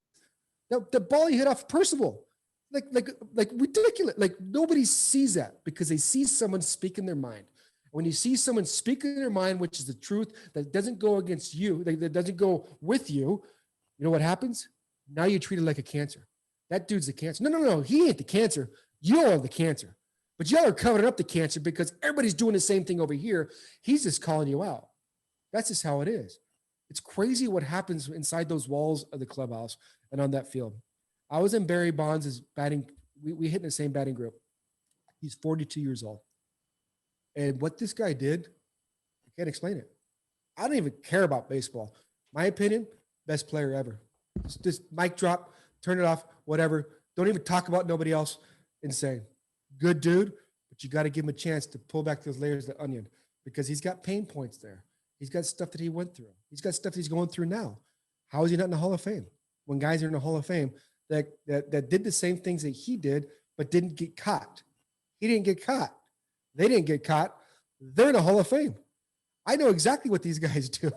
The ball he hit off Percival, like ridiculous. Like nobody sees that because they see someone speaking their mind. When you see someone speaking their mind, which is the truth that doesn't go against you, that doesn't go with you, you know what happens? Now you treat it like a cancer. That dude's the cancer. No. He ain't the cancer. Y'all are the cancer. But y'all are covering up the cancer because everybody's doing the same thing over here. He's just calling you out. That's just how it is. It's crazy what happens inside those walls of the clubhouse and on that field. I was in Barry Bonds' batting. We hit in the same batting group. He's 42 years old. And what this guy did, I can't explain it. I don't even care about baseball. My opinion, best player ever. Just mic drop, turn it off, whatever. Don't even talk about nobody else. Insane. Good dude, but you got to give him a chance to pull back those layers of the onion because he's got pain points there. He's got stuff that he went through. He's got stuff that he's going through now. How is he not in the Hall of Fame? When guys are in the Hall of Fame that did the same things that he did, but didn't get caught. He didn't get caught. They didn't get caught. They're in the Hall of Fame. I know exactly what these guys do.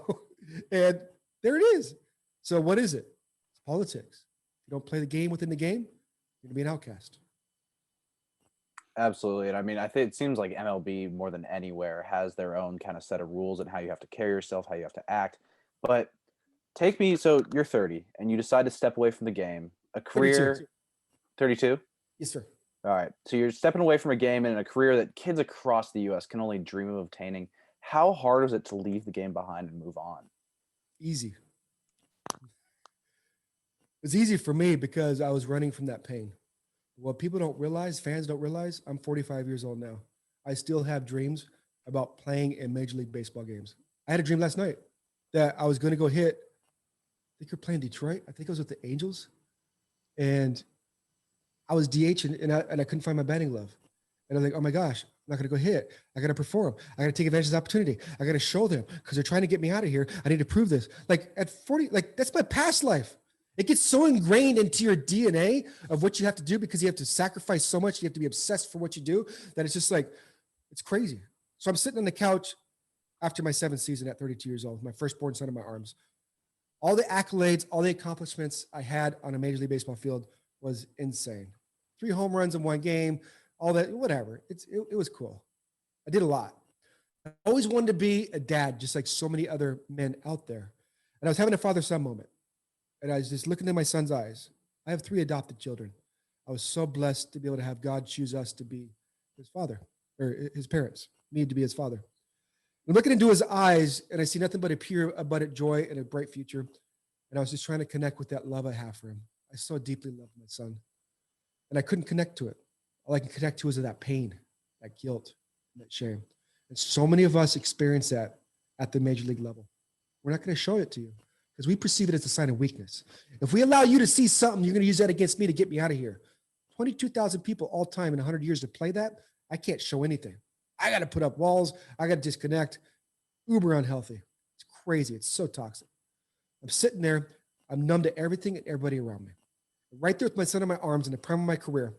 And there it is. So what is it? It's politics. If you don't play the game within the game, you're going to be an outcast. Absolutely. And I mean, I think it seems like MLB more than anywhere has their own kind of set of rules and how you have to carry yourself, how you have to act. But take me, so you're 30 and you decide to step away from the game, a career. 32? Yes, sir. All right. So you're stepping away from a game and a career that kids across the U.S. can only dream of obtaining. How hard is it to leave the game behind and move on? Easy. It's easy for me because I was running from that pain. What people don't realize, fans don't realize, I'm 45 years old now. I still have dreams about playing in Major League Baseball games. I had a dream last night that I was going to go hit. I think you're playing Detroit. I think I was with the Angels. And I was DH and I couldn't find my batting glove. And I'm like, oh my gosh, I'm not going to go hit. I got to perform. I got to take advantage of this opportunity. I got to show them because they're trying to get me out of here. I need to prove this. Like at 40, like that's my past life. It gets so ingrained into your DNA of what you have to do because you have to sacrifice so much. You have to be obsessed for what you do that it's just like, it's crazy. So I'm sitting on the couch after my 7th season at 32 years old, my firstborn son in my arms. All the accolades, all the accomplishments I had on a Major League Baseball field was insane. 3 home runs in 1 game, all that, whatever. It was cool. I did a lot. I always wanted to be a dad, just like so many other men out there. And I was having a father-son moment. And I was just looking in my son's eyes. I have 3 adopted children. I was so blessed to be able to have God choose us to be his father, or his parents, me to be his father. I'm looking into his eyes, and I see nothing but a pure, abundant joy and a bright future. And I was just trying to connect with that love I have for him. I so deeply love my son. And I couldn't connect to it. All I can connect to is that pain, that guilt, that shame. And so many of us experience that at the Major League level. We're not going to show it to you because we perceive it as a sign of weakness. If we allow you to see something, you're going to use that against me to get me out of here. 22,000 people all time in 100 years to play that. I can't show anything. I got to put up walls. I got to disconnect. Uber unhealthy. It's crazy. It's so toxic. I'm sitting there. I'm numb to everything and everybody around me. Right there with my son in my arms in the prime of my career.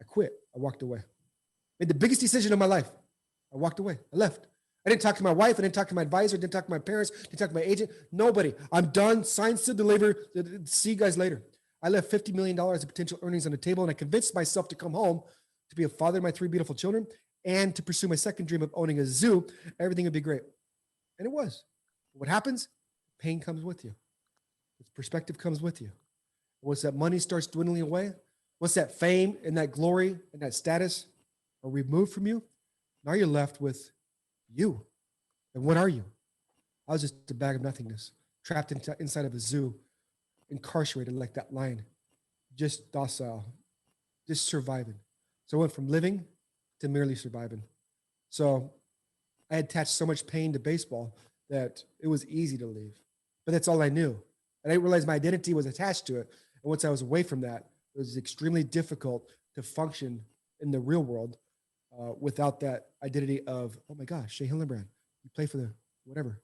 I quit. I walked away. Made the biggest decision of my life. I walked away. I left. I didn't talk to my wife. I didn't talk to my advisor. I didn't talk to my parents. I didn't talk to my agent. Nobody. I'm done. Signs to deliver. See you guys later. I left $50 million of potential earnings on the table, and I convinced myself to come home to be a father to my 3 beautiful children and to pursue my second dream of owning a zoo. Everything would be great. And it was. What happens? Pain comes with you. Perspective comes with you. Once that money starts dwindling away, once that fame and that glory and that status are removed from you, now you're left with you. And what are you? I was just a bag of nothingness, trapped inside of a zoo, incarcerated like that lion, just docile, just surviving. So I went from living to merely surviving. So I attached so much pain to baseball that it was easy to leave. But that's all I knew. And I didn't realize my identity was attached to it. And once I was away from that, it was extremely difficult to function in the real world without that identity of, oh my gosh, Shea Hillenbrand, you play for the whatever.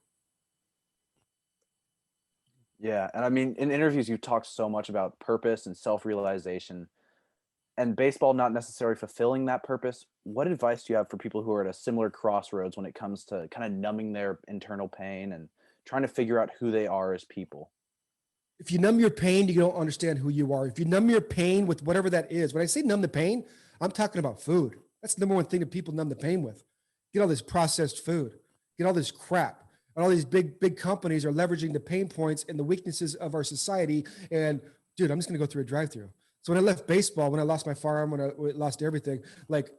Yeah. And I mean, in interviews, you talk so much about purpose and self-realization, and baseball not necessarily fulfilling that purpose. What advice do you have for people who are at a similar crossroads when it comes to kind of numbing their internal pain and trying to figure out who they are as people? If you numb your pain, you don't understand who you are. If you numb your pain with whatever that is, when I say numb the pain, I'm talking about food. That's the number one thing that people numb the pain with. Get all this processed food, get all this crap. And all these big companies are leveraging the pain points and the weaknesses of our society. And dude, I'm just going to go through a drive-through. So when I left baseball, when I lost my farm, when I lost everything, like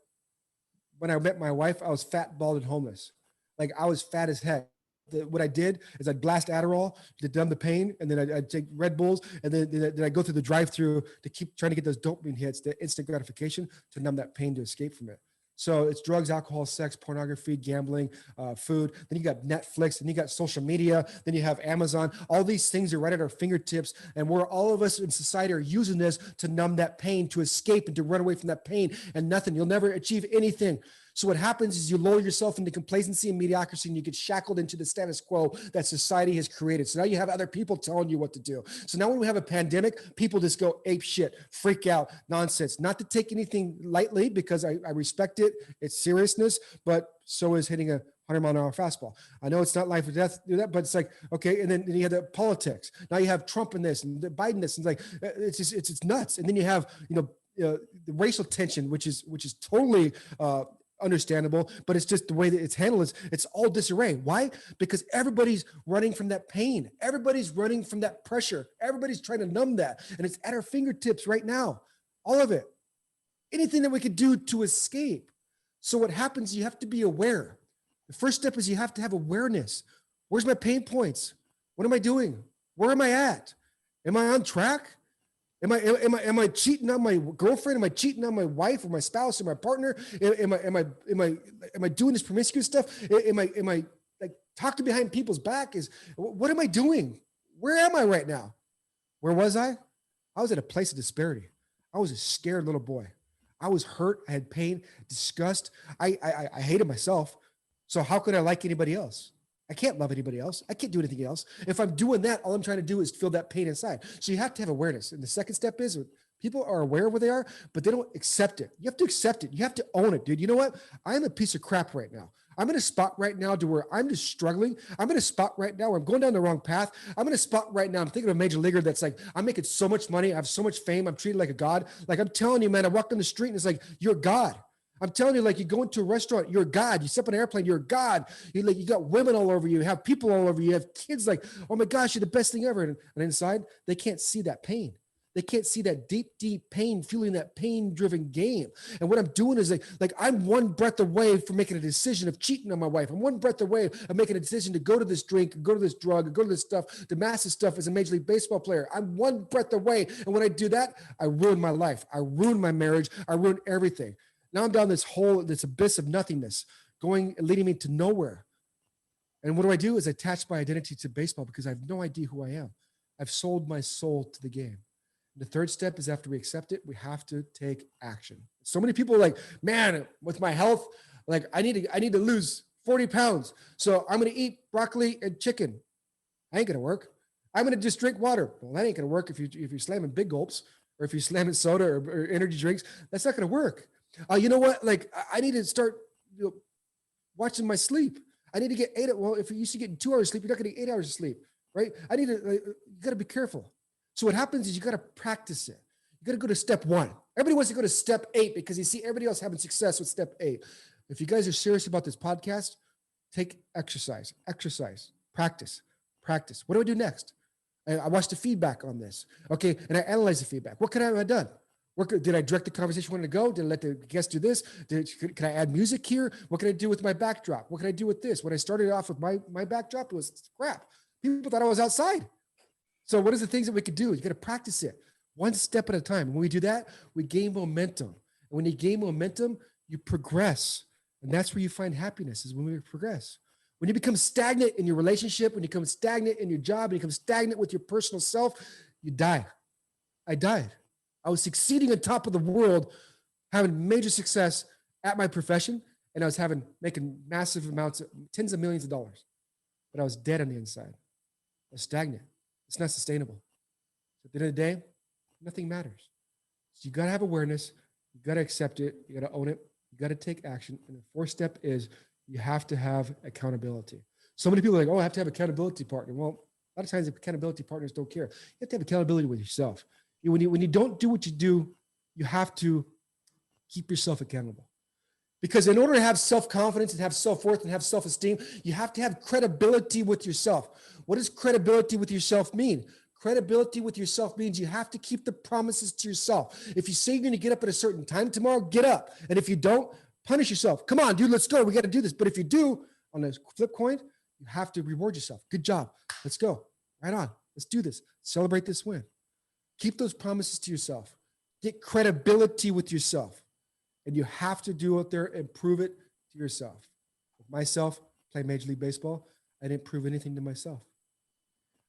when I met my wife, I was fat, bald, and homeless. Like I was fat as heck. What I did is I'd blast Adderall to numb the pain, and then I'd take Red Bulls, and then I go through the drive-through to keep trying to get those dopamine hits, the instant gratification to numb that pain, to escape from it. So it's drugs, alcohol, sex, pornography, gambling, food. Then you got Netflix, and you got social media. Then you have Amazon. All these things are right at our fingertips, and we're all of us in society are using this to numb that pain, to escape and to run away from that pain. And nothing. You'll never achieve anything. So what happens is you lower yourself into complacency and mediocrity, and you get shackled into the status quo that society has created. So now you have other people telling you what to do. So now when we have a pandemic, people just go ape shit, freak out, nonsense. Not to take anything lightly, because I respect it, its seriousness, but so is hitting a 100-mile-an-hour fastball. I know it's not life or death, do that, but it's like, okay. And then you have the politics. Now you have Trump in this and Biden this, and like it's nuts. And then you have the racial tension, which is totally understandable, but it's just the way that it's handled. It's all disarray. Why? Because everybody's running from that pain. Everybody's running from that pressure. Everybody's trying to numb that. And it's at our fingertips right now. All of it. Anything that we could do to escape. So what happens, you have to be aware. The first step is you have to have awareness. Where's my pain points? What am I doing? Where am I at? Am I on track? Am I cheating on my girlfriend? Am I cheating on my wife or my spouse or my partner? Am I doing this promiscuous stuff? Am I like talking behind people's back? What am I doing? Where am I right now? Where was I? I was at a place of disparity. I was a scared little boy. I was hurt. I had pain, disgust. I hated myself. So how could I like anybody else? I can't love anybody else. I can't do anything else. If I'm doing that, all I'm trying to do is feel that pain inside. So you have to have awareness. And the second step is people are aware of where they are, but they don't accept it. You have to accept it. You have to own it, dude. You know what? I'm a piece of crap right now. I'm in a spot right now to where I'm just struggling. I'm in a spot right now where I'm going down the wrong path. I'm in a spot right now. I'm thinking of a major leaguer that's like, I'm making so much money. I have so much fame. I'm treated like a god. Like I'm telling you, man, I walk on the street and it's like, you're God. I'm telling you, like you go into a restaurant, you're a God. You step on an airplane, you're a God. You got women all over you, you have people all over you, you have kids like, oh my gosh, you're the best thing ever. And inside, they can't see that pain. They can't see that deep, deep pain, feeling that pain-driven game. And what I'm doing is like I'm one breath away from making a decision of cheating on my wife. I'm one breath away of making a decision to go to this drink, go to this drug, go to this stuff, the massive stuff as a Major League Baseball player. I'm one breath away. And when I do that, I ruin my life. I ruin my marriage. I ruin everything. Now I'm down this abyss of nothingness, leading me to nowhere. And what do? Is I attach my identity to baseball because I have no idea who I am. I've sold my soul to the game. The third step is after we accept it, we have to take action. So many people are like, man, with my health, like I need to lose 40 pounds. So I'm going to eat broccoli and chicken. I ain't going to work. I'm going to just drink water. Well, that ain't going to work if you're slamming big gulps or if you're slamming soda or energy drinks. That's not going to work. You know what? Like I need to start watching my sleep. I need to get if you used to get 2 hours of sleep, you're not going to get 8 hours of sleep, right? You got to be careful. So what happens is you got to practice it. You got to go to step 1. Everybody wants to go to step 8 because you see everybody else having success with step 8. If you guys are serious about this podcast, take exercise, practice. What do I do next? I watch the feedback on this. Okay. And I analyze the feedback. What could I have done? Did I direct the conversation where to go? Did I let the guest do this? Can I add music here? What can I do with my backdrop? What can I do with this? When I started off with my backdrop, it was crap. People thought I was outside. So what is the things that we could do? You got to practice it one step at a time. When we do that, we gain momentum. And when you gain momentum, you progress. And that's where you find happiness, is when we progress. When you become stagnant in your relationship, when you become stagnant in your job, when you become stagnant with your personal self, you die. I died. I was succeeding on top of the world, having major success at my profession, and I was making massive amounts, tens of millions of dollars. But I was dead on the inside. I was stagnant. It's not sustainable. So at the end of the day, nothing matters. So you got to have awareness. You got to accept it. You got to own it. You got to take action. And the fourth step is you have to have accountability. So many people are like, oh, I have to have accountability partner. Well, a lot of times accountability partners don't care. You have to have accountability with yourself. When you don't do what you do, you have to keep yourself accountable. Because in order to have self-confidence and have self-worth and have self-esteem, you have to have credibility with yourself. What does credibility with yourself mean? Credibility with yourself means you have to keep the promises to yourself. If you say you're going to get up at a certain time tomorrow, get up. And if you don't, punish yourself. Come on, dude, let's go. We got to do this. But if you do, on the flip coin, you have to reward yourself. Good job. Let's go. Right on. Let's do this. Celebrate this win. Keep those promises to yourself. Get credibility with yourself. And you have to do it there and prove it to yourself. With myself, playing Major League Baseball, I didn't prove anything to myself.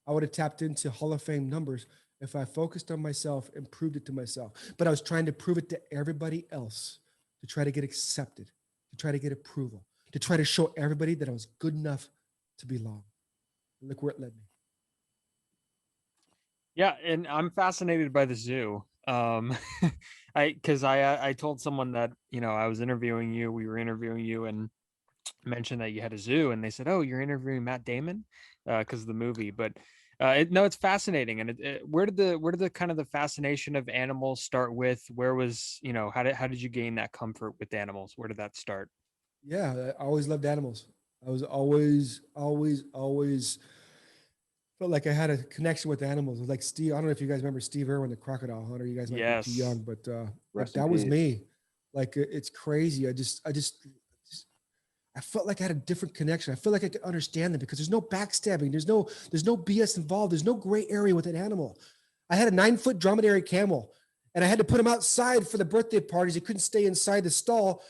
I would have tapped into Hall of Fame numbers if I focused on myself and proved it to myself. But I was trying to prove it to everybody else, to try to get accepted, to try to get approval, to try to show everybody that I was good enough to belong. And look where it led me. Yeah, and I'm fascinated by the zoo. I told someone that, I was interviewing you, we were interviewing you, and mentioned that you had a zoo, and they said, "Oh, you're interviewing Matt Damon," because of the movie. But it's fascinating. And where did the kind of the fascination of animals start with? Where was, how did you gain that comfort with animals? Where did that start? Yeah, I always loved animals. I was always felt like I had a connection with animals. Like Steve, I don't know if you guys remember Steve Irwin, the crocodile hunter. You guys might be too young, but that was me. Like it's crazy. I felt like I had a different connection. I feel like I could understand them because there's no backstabbing. There's no BS involved. There's no gray area with an animal. I had a 9-foot dromedary camel, and I had to put him outside for the birthday parties. He couldn't stay inside the stall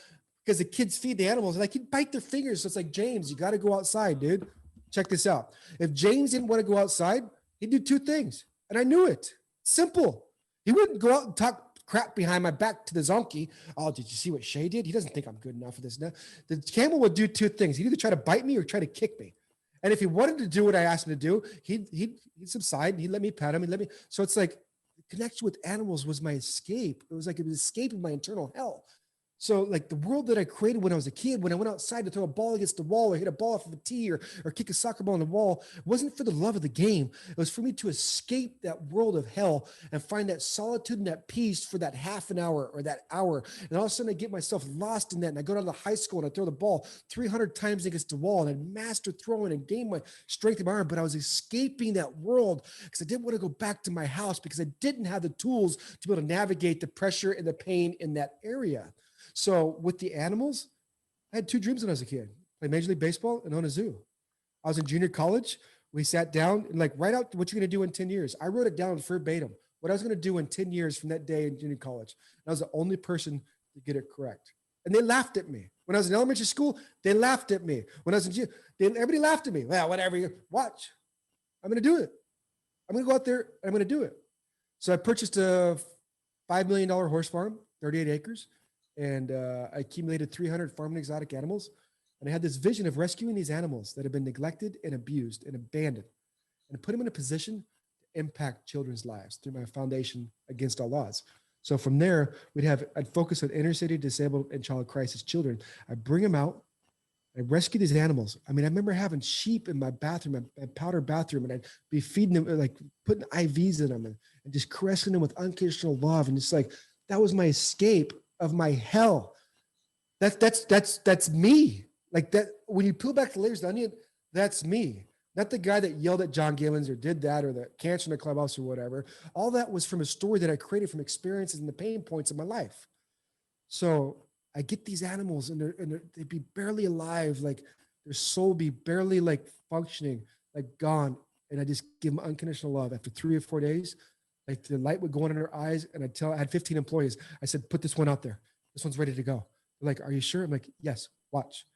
because the kids feed the animals. And like he'd bite their fingers. So it's like, James, you got to go outside, dude. Check this out. If James didn't want to go outside, he'd do 2 things. And I knew it. Simple. He wouldn't go out and talk crap behind my back to the zonkey. Oh, did you see what Shea did? He doesn't think I'm good enough for this now. The camel would do 2 things. He'd either try to bite me or try to kick me. And if he wanted to do what I asked him to do, he'd subside and he'd let me pet him. So it's like the connection with animals was my escape. It was like it was escaping my internal hell. So like the world that I created when I was a kid, when I went outside to throw a ball against the wall or hit a ball off of a tee or kick a soccer ball on the wall, it wasn't for the love of the game. It was for me to escape that world of hell and find that solitude and that peace for that half an hour or that hour. And all of a sudden I get myself lost in that. And I go down to high school and I throw the ball 300 times against the wall and I master throwing and gain my strength of my arm. But I was escaping that world because I didn't want to go back to my house because I didn't have the tools to be able to navigate the pressure and the pain in that area. So with the animals, I had 2 dreams when I was a kid: play Major League Baseball and own a zoo. I was in junior college. We sat down and like write out what you're going to do in 10 years. I wrote it down verbatim, what I was going to do in 10 years from that day in junior college. And I was the only person to get it correct. And they laughed at me. When I was in elementary school, they laughed at me. When I was in gym, everybody laughed at me. Well, whatever, watch. I'm going to do it. I'm going to go out there and I'm going to do it. So I purchased a $5 million horse farm, 38 acres, and I accumulated 300 farm and exotic animals. And I had this vision of rescuing these animals that have been neglected and abused and abandoned and put them in a position to impact children's lives through my foundation Against All Odds. So from there, I'd focus on inner city disabled and child crisis children. I bring them out. I rescue these animals. I mean, I remember having sheep in my bathroom, my powder bathroom, and I'd be feeding them, like putting IVs in them and just caressing them with unconditional love. And it's like, that was my escape of my hell. That's me. Like that, when you peel back the layers of the onion, that's me. Not the guy that yelled at John Gillens or did that, or the cancer in the clubhouse or whatever. All that was from a story that I created from experiences and the pain points of my life. So I get these animals and they'd be barely alive. Like their soul be barely like functioning, like gone. And I just give them unconditional love. After 3 or 4 days, like the light would go on in their eyes. And I had 15 employees. I said, put this one out there. This one's ready to go. They're like, are you sure? I'm like, yes, watch.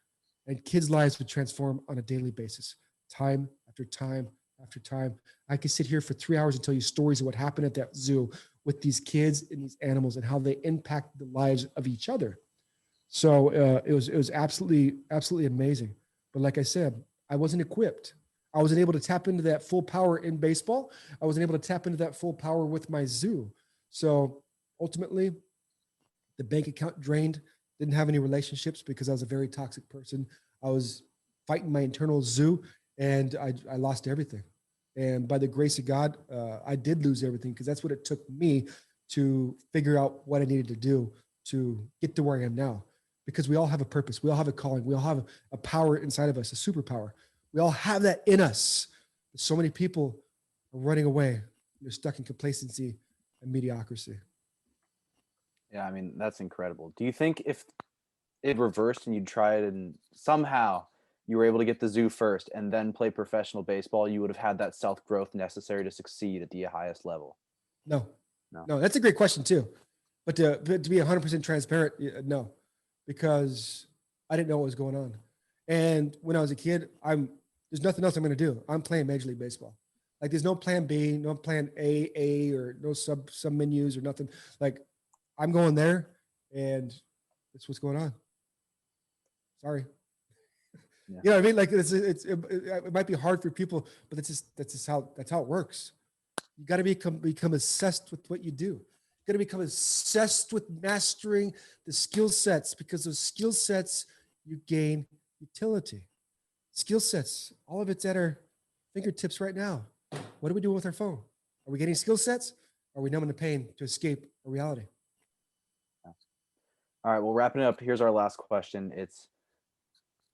And kids' lives would transform on a daily basis. Time after time after time. I could sit here for 3 hours and tell you stories of what happened at that zoo with these kids and these animals and how they impact the lives of each other. So it was absolutely amazing. But like I said, I wasn't equipped. I wasn't able to tap into that full power in baseball. I wasn't able to tap into that full power with my zoo. So ultimately, the bank account drained. Didn't have any relationships because I was a very toxic person. I was fighting my internal zoo, and I lost everything. And by the grace of God, I did lose everything, because that's what it took me to figure out what I needed to do to get to where I am now. Because we all have a purpose. We all have a calling. We all have a power inside of us, a superpower. We all have that in us. But so many people are running away. They're stuck in complacency and mediocrity. Yeah, I mean, that's incredible. Do you think if it reversed and you tried and somehow you were able to get the zoo first and then play professional baseball, you would have had that self-growth necessary to succeed at the highest level? No, that's a great question too. But to be 100% transparent, no, because I didn't know what was going on. And when I was a kid, there's nothing else I'm going to do. I'm playing Major League Baseball. Like there's no plan B, no plan A, or no sub menus or nothing. Like I'm going there, and that's what's going on. Sorry. Yeah. You know what I mean? Like it might be hard for people, but that's how it works. You got to become obsessed with what you do. You got to become obsessed with mastering the skill sets, because those skill sets you gain utility. Skill sets, all of it's at our fingertips right now. What are we doing with our phone? Are we getting skill sets? Or are we numbing the pain to escape a reality? All right, well, wrapping it up, here's our last question. It's,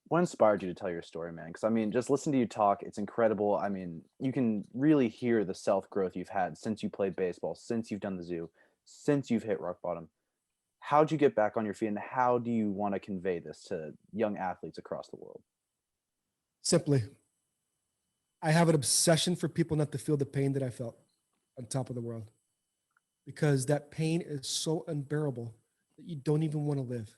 what inspired you to tell your story, man? Because I mean, just listen to you talk. It's incredible. I mean, you can really hear the self-growth you've had since you played baseball, since you've done the zoo, since you've hit rock bottom. How'd you get back on your feet, and how do you want to convey this to young athletes across the world? Simply, I have an obsession for people not to feel the pain that I felt on top of the world, because that pain is so unbearable that you don't even want to live.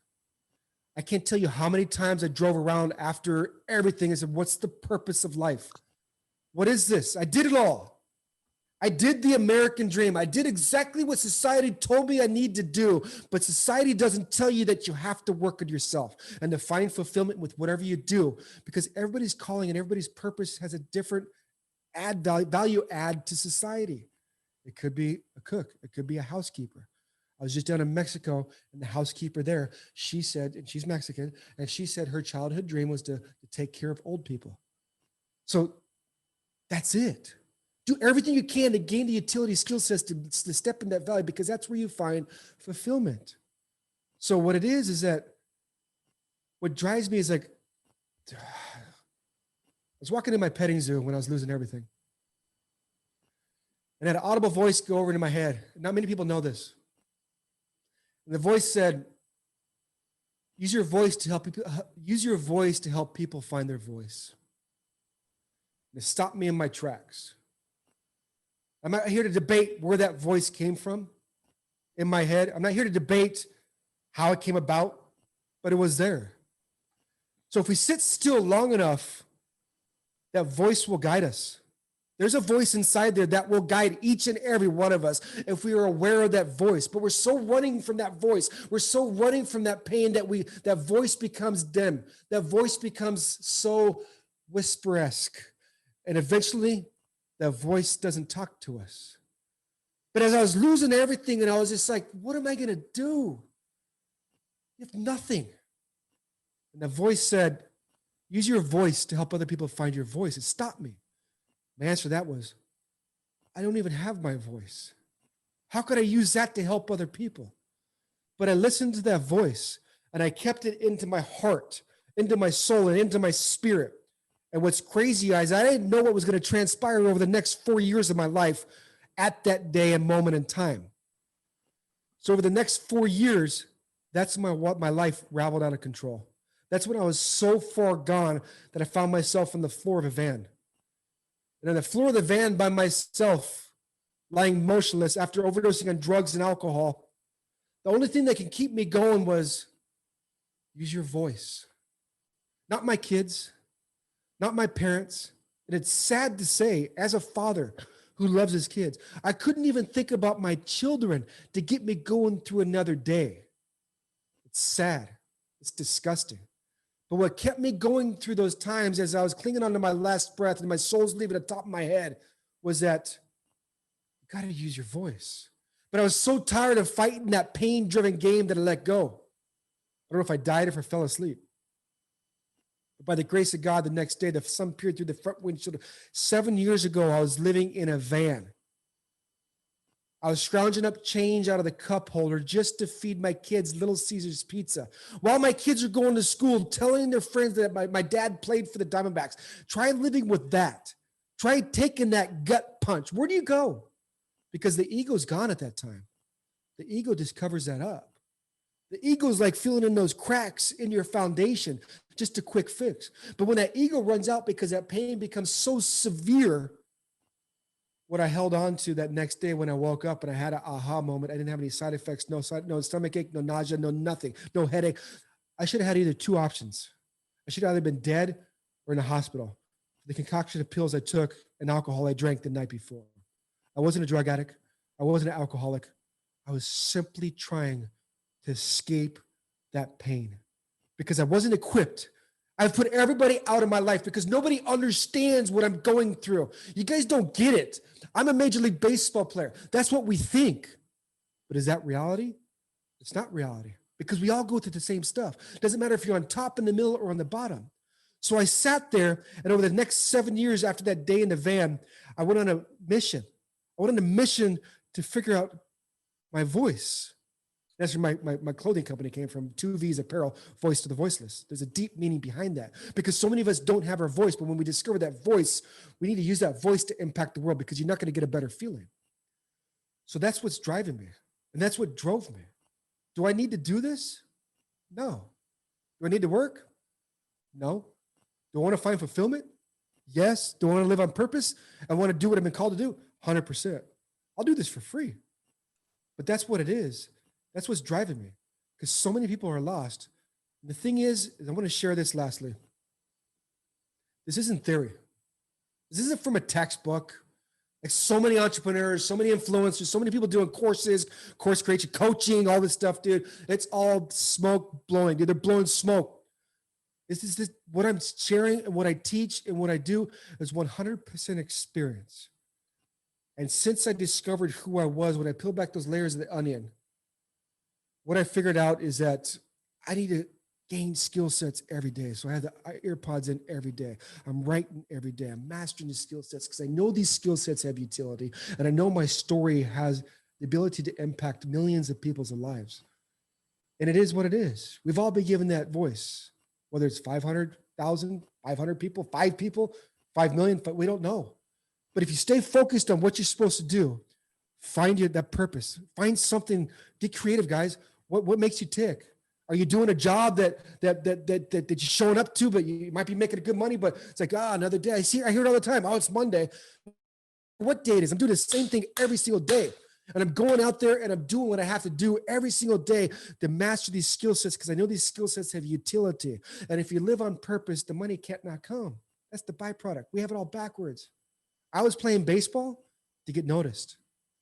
I can't tell you how many times I drove around after everything and said, what's the purpose of life? What is this? I did it all. I did the American dream. I did exactly what society told me I need to do, but society doesn't tell you that you have to work on yourself and to find fulfillment with whatever you do, because everybody's calling and everybody's purpose has a different value add to society. It could be a cook. It could be a housekeeper. I was just down in Mexico, and the housekeeper there, she said, and she's Mexican, and she said her childhood dream was to take care of old people. So that's it. Do everything you can to gain the utility skill sets to step in that valley, because that's where you find fulfillment. So what it is that what drives me is like, I was walking in my petting zoo when I was losing everything. And I had an audible voice go over into my head. Not many people know this. And the voice said, use your voice to help people find their voice. And it stopped me in my tracks. I'm not here to debate where that voice came from in my head. I'm not here to debate how it came about. but it was there. So if we sit still long enough, that voice will guide us. There's a voice inside there that will guide each and every one of us if we are aware of that voice. But we're so running from that voice. We're so running from that pain that voice becomes dim. That voice becomes so whisperesque. And eventually, that voice doesn't talk to us. But as I was losing everything, and I was just like, what am I going to do? You have nothing. And the voice said, use your voice to help other people find your voice. It stopped me. My answer to that was, I don't even have my voice. How could I use that to help other people? But I listened to that voice and I kept it into my heart, into my soul, and into my spirit. And what's crazy is I didn't know what was going to transpire over the next 4 years of my life at that day and moment in time. So over the next 4 years, that's what my life raveled out of control. That's when I was so far gone that I found myself on the floor of a van. And on the floor of the van by myself, lying motionless after overdosing on drugs and alcohol, the only thing that can keep me going was use your voice. Not my kids, not my parents. And it's sad to say, as a father who loves his kids, I couldn't even think about my children to get me going through another day. It's sad. It's disgusting. But what kept me going through those times as I was clinging onto my last breath and my soul's leaving the top of my head was that you got to use your voice. But I was so tired of fighting that pain-driven game that I let go. I don't know if I died or if I fell asleep. But by the grace of God, the next day, the sun peered through the front windshield. 7 years ago, I was living in a van. I was scrounging up change out of the cup holder just to feed my kids Little Caesars pizza. While my kids are going to school, telling their friends that my dad played for the Diamondbacks. Try living with that. Try taking that gut punch. Where do you go? Because the ego's gone at that time. The ego just covers that up. The ego's like filling in those cracks in your foundation, just a quick fix. But when that ego runs out because that pain becomes so severe, what I held on to that next day when I woke up and I had an aha moment, I didn't have any side effects, no stomach ache, no nausea, no nothing, no headache. I should have had either two options. I should have either been dead or in the hospital. The concoction of pills I took and alcohol I drank the night before. I wasn't a drug addict. I wasn't an alcoholic. I was simply trying to escape that pain because I wasn't equipped. I've put everybody out of my life because nobody understands what I'm going through. You guys don't get it. I'm a Major League Baseball player. That's what we think. But is that reality? It's not reality because we all go through the same stuff. It doesn't matter if you're on top, in the middle, or on the bottom. So I sat there, and over the next 7 years after that day in the van, I went on a mission. I went on a mission to figure out my voice. That's where my clothing company came from, 2V's Apparel, Voice to the Voiceless. There's a deep meaning behind that because so many of us don't have our voice, but when we discover that voice, we need to use that voice to impact the world because you're not going to get a better feeling. So that's what's driving me, and that's what drove me. Do I need to do this? No. Do I need to work? No. Do I want to find fulfillment? Yes. Do I want to live on purpose? I want to do what I've been called to do? 100%. I'll do this for free. But that's what it is. That's what's driving me because so many people are lost. And the thing is I want to share this lastly. This isn't theory. This isn't from a textbook. Like so many entrepreneurs, so many influencers, so many people doing courses, course creation, coaching, all this stuff, dude. It's all smoke blowing, dude. They're blowing smoke. This what I'm sharing and what I teach and what I do is 100% experience. And since I discovered who I was, when I peeled back those layers of the onion, what I figured out is that I need to gain skill sets every day. So I have the earpods in every day. I'm writing every day. I'm mastering the skill sets because I know these skill sets have utility. And I know my story has the ability to impact millions of people's lives. And it is what it is. We've all been given that voice, whether it's 500,000, 500 people, 5 people, 5 million, but we don't know. But if you stay focused on what you're supposed to do, find that purpose, find something, get creative, guys. What makes you tick? Are you doing a job that you're showing up to, but you might be making good money, but it's like, another day. I hear it all the time. Oh, it's Monday. What day it is? I'm doing the same thing every single day. And I'm going out there and I'm doing what I have to do every single day to master these skill sets, because I know these skill sets have utility. And if you live on purpose, the money can't not come. That's the byproduct. We have it all backwards. I was playing baseball to get noticed.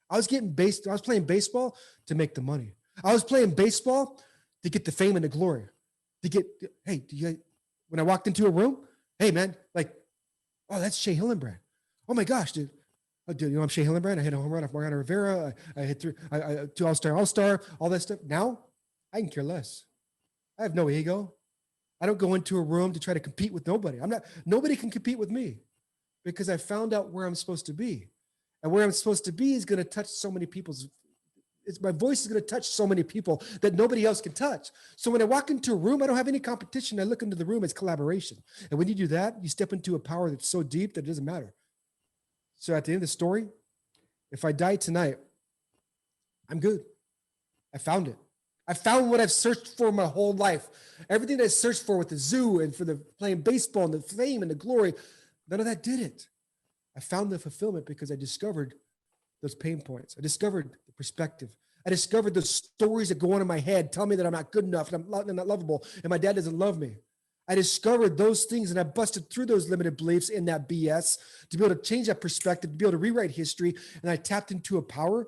I was playing baseball to make the money. I was playing baseball to get the fame and the glory. Hey, when I walked into a room, hey man, like, oh, that's Shea Hillenbrand. Oh my gosh, dude. Oh, dude, you know, I'm Shea Hillenbrand. I hit a home run off Mariano Rivera. I hit two All-Star, all that stuff. Now, I can care less. I have no ego. I don't go into a room to try to compete with nobody. Nobody can compete with me, because I found out where I'm supposed to be. And where I'm supposed to be is going to touch so many people's, my voice is going to touch so many people that nobody else can touch. So when I walk into a room, I don't have any competition. I look into the room as collaboration. And when you do that, you step into a power that's so deep that it doesn't matter. So at the end of the story, if I die tonight, I'm good. I found it. I found what I've searched for my whole life. Everything I searched for with the zoo and for the playing baseball and the fame and the glory, none of that did it. I found the fulfillment because I discovered those pain points. I discovered the perspective. I discovered the stories that go on in my head, tell me that I'm not good enough and I'm not lovable and my dad doesn't love me. I discovered those things and I busted through those limited beliefs in that BS to be able to change that perspective, to be able to rewrite history. And I tapped into a power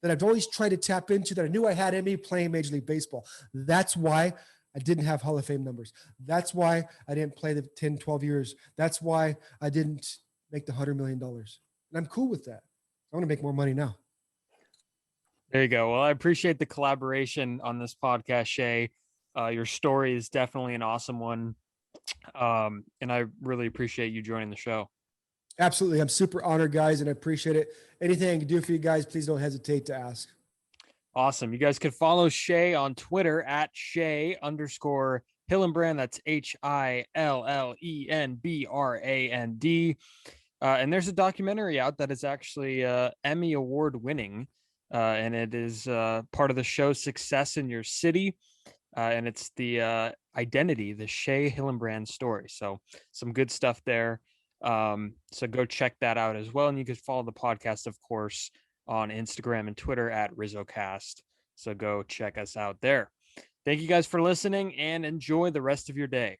that I've always tried to tap into, that I knew I had in me playing Major League Baseball. That's why I didn't have Hall of Fame numbers. That's why I didn't play the 10, 12 years. That's why I didn't make the $100 million. And I'm cool with that. I want to make more money now. There you go. Well, I appreciate the collaboration on this podcast, Shea. Your story is definitely an awesome one. And I really appreciate you joining the show. Absolutely. I'm super honored, guys, and I appreciate it. Anything I can do for you guys, please don't hesitate to ask. Awesome. You guys can follow Shea on Twitter at Shea_Hillenbrand. That's HILLENBRAND. And there's a documentary out that is actually Emmy Award winning. And it is part of the show Success in Your City. And it's the identity, the Shea Hillenbrand story. So some good stuff there. So go check that out as well. And you can follow the podcast, of course, on Instagram and Twitter at RizzoCast. So go check us out there. Thank you guys for listening and enjoy the rest of your day.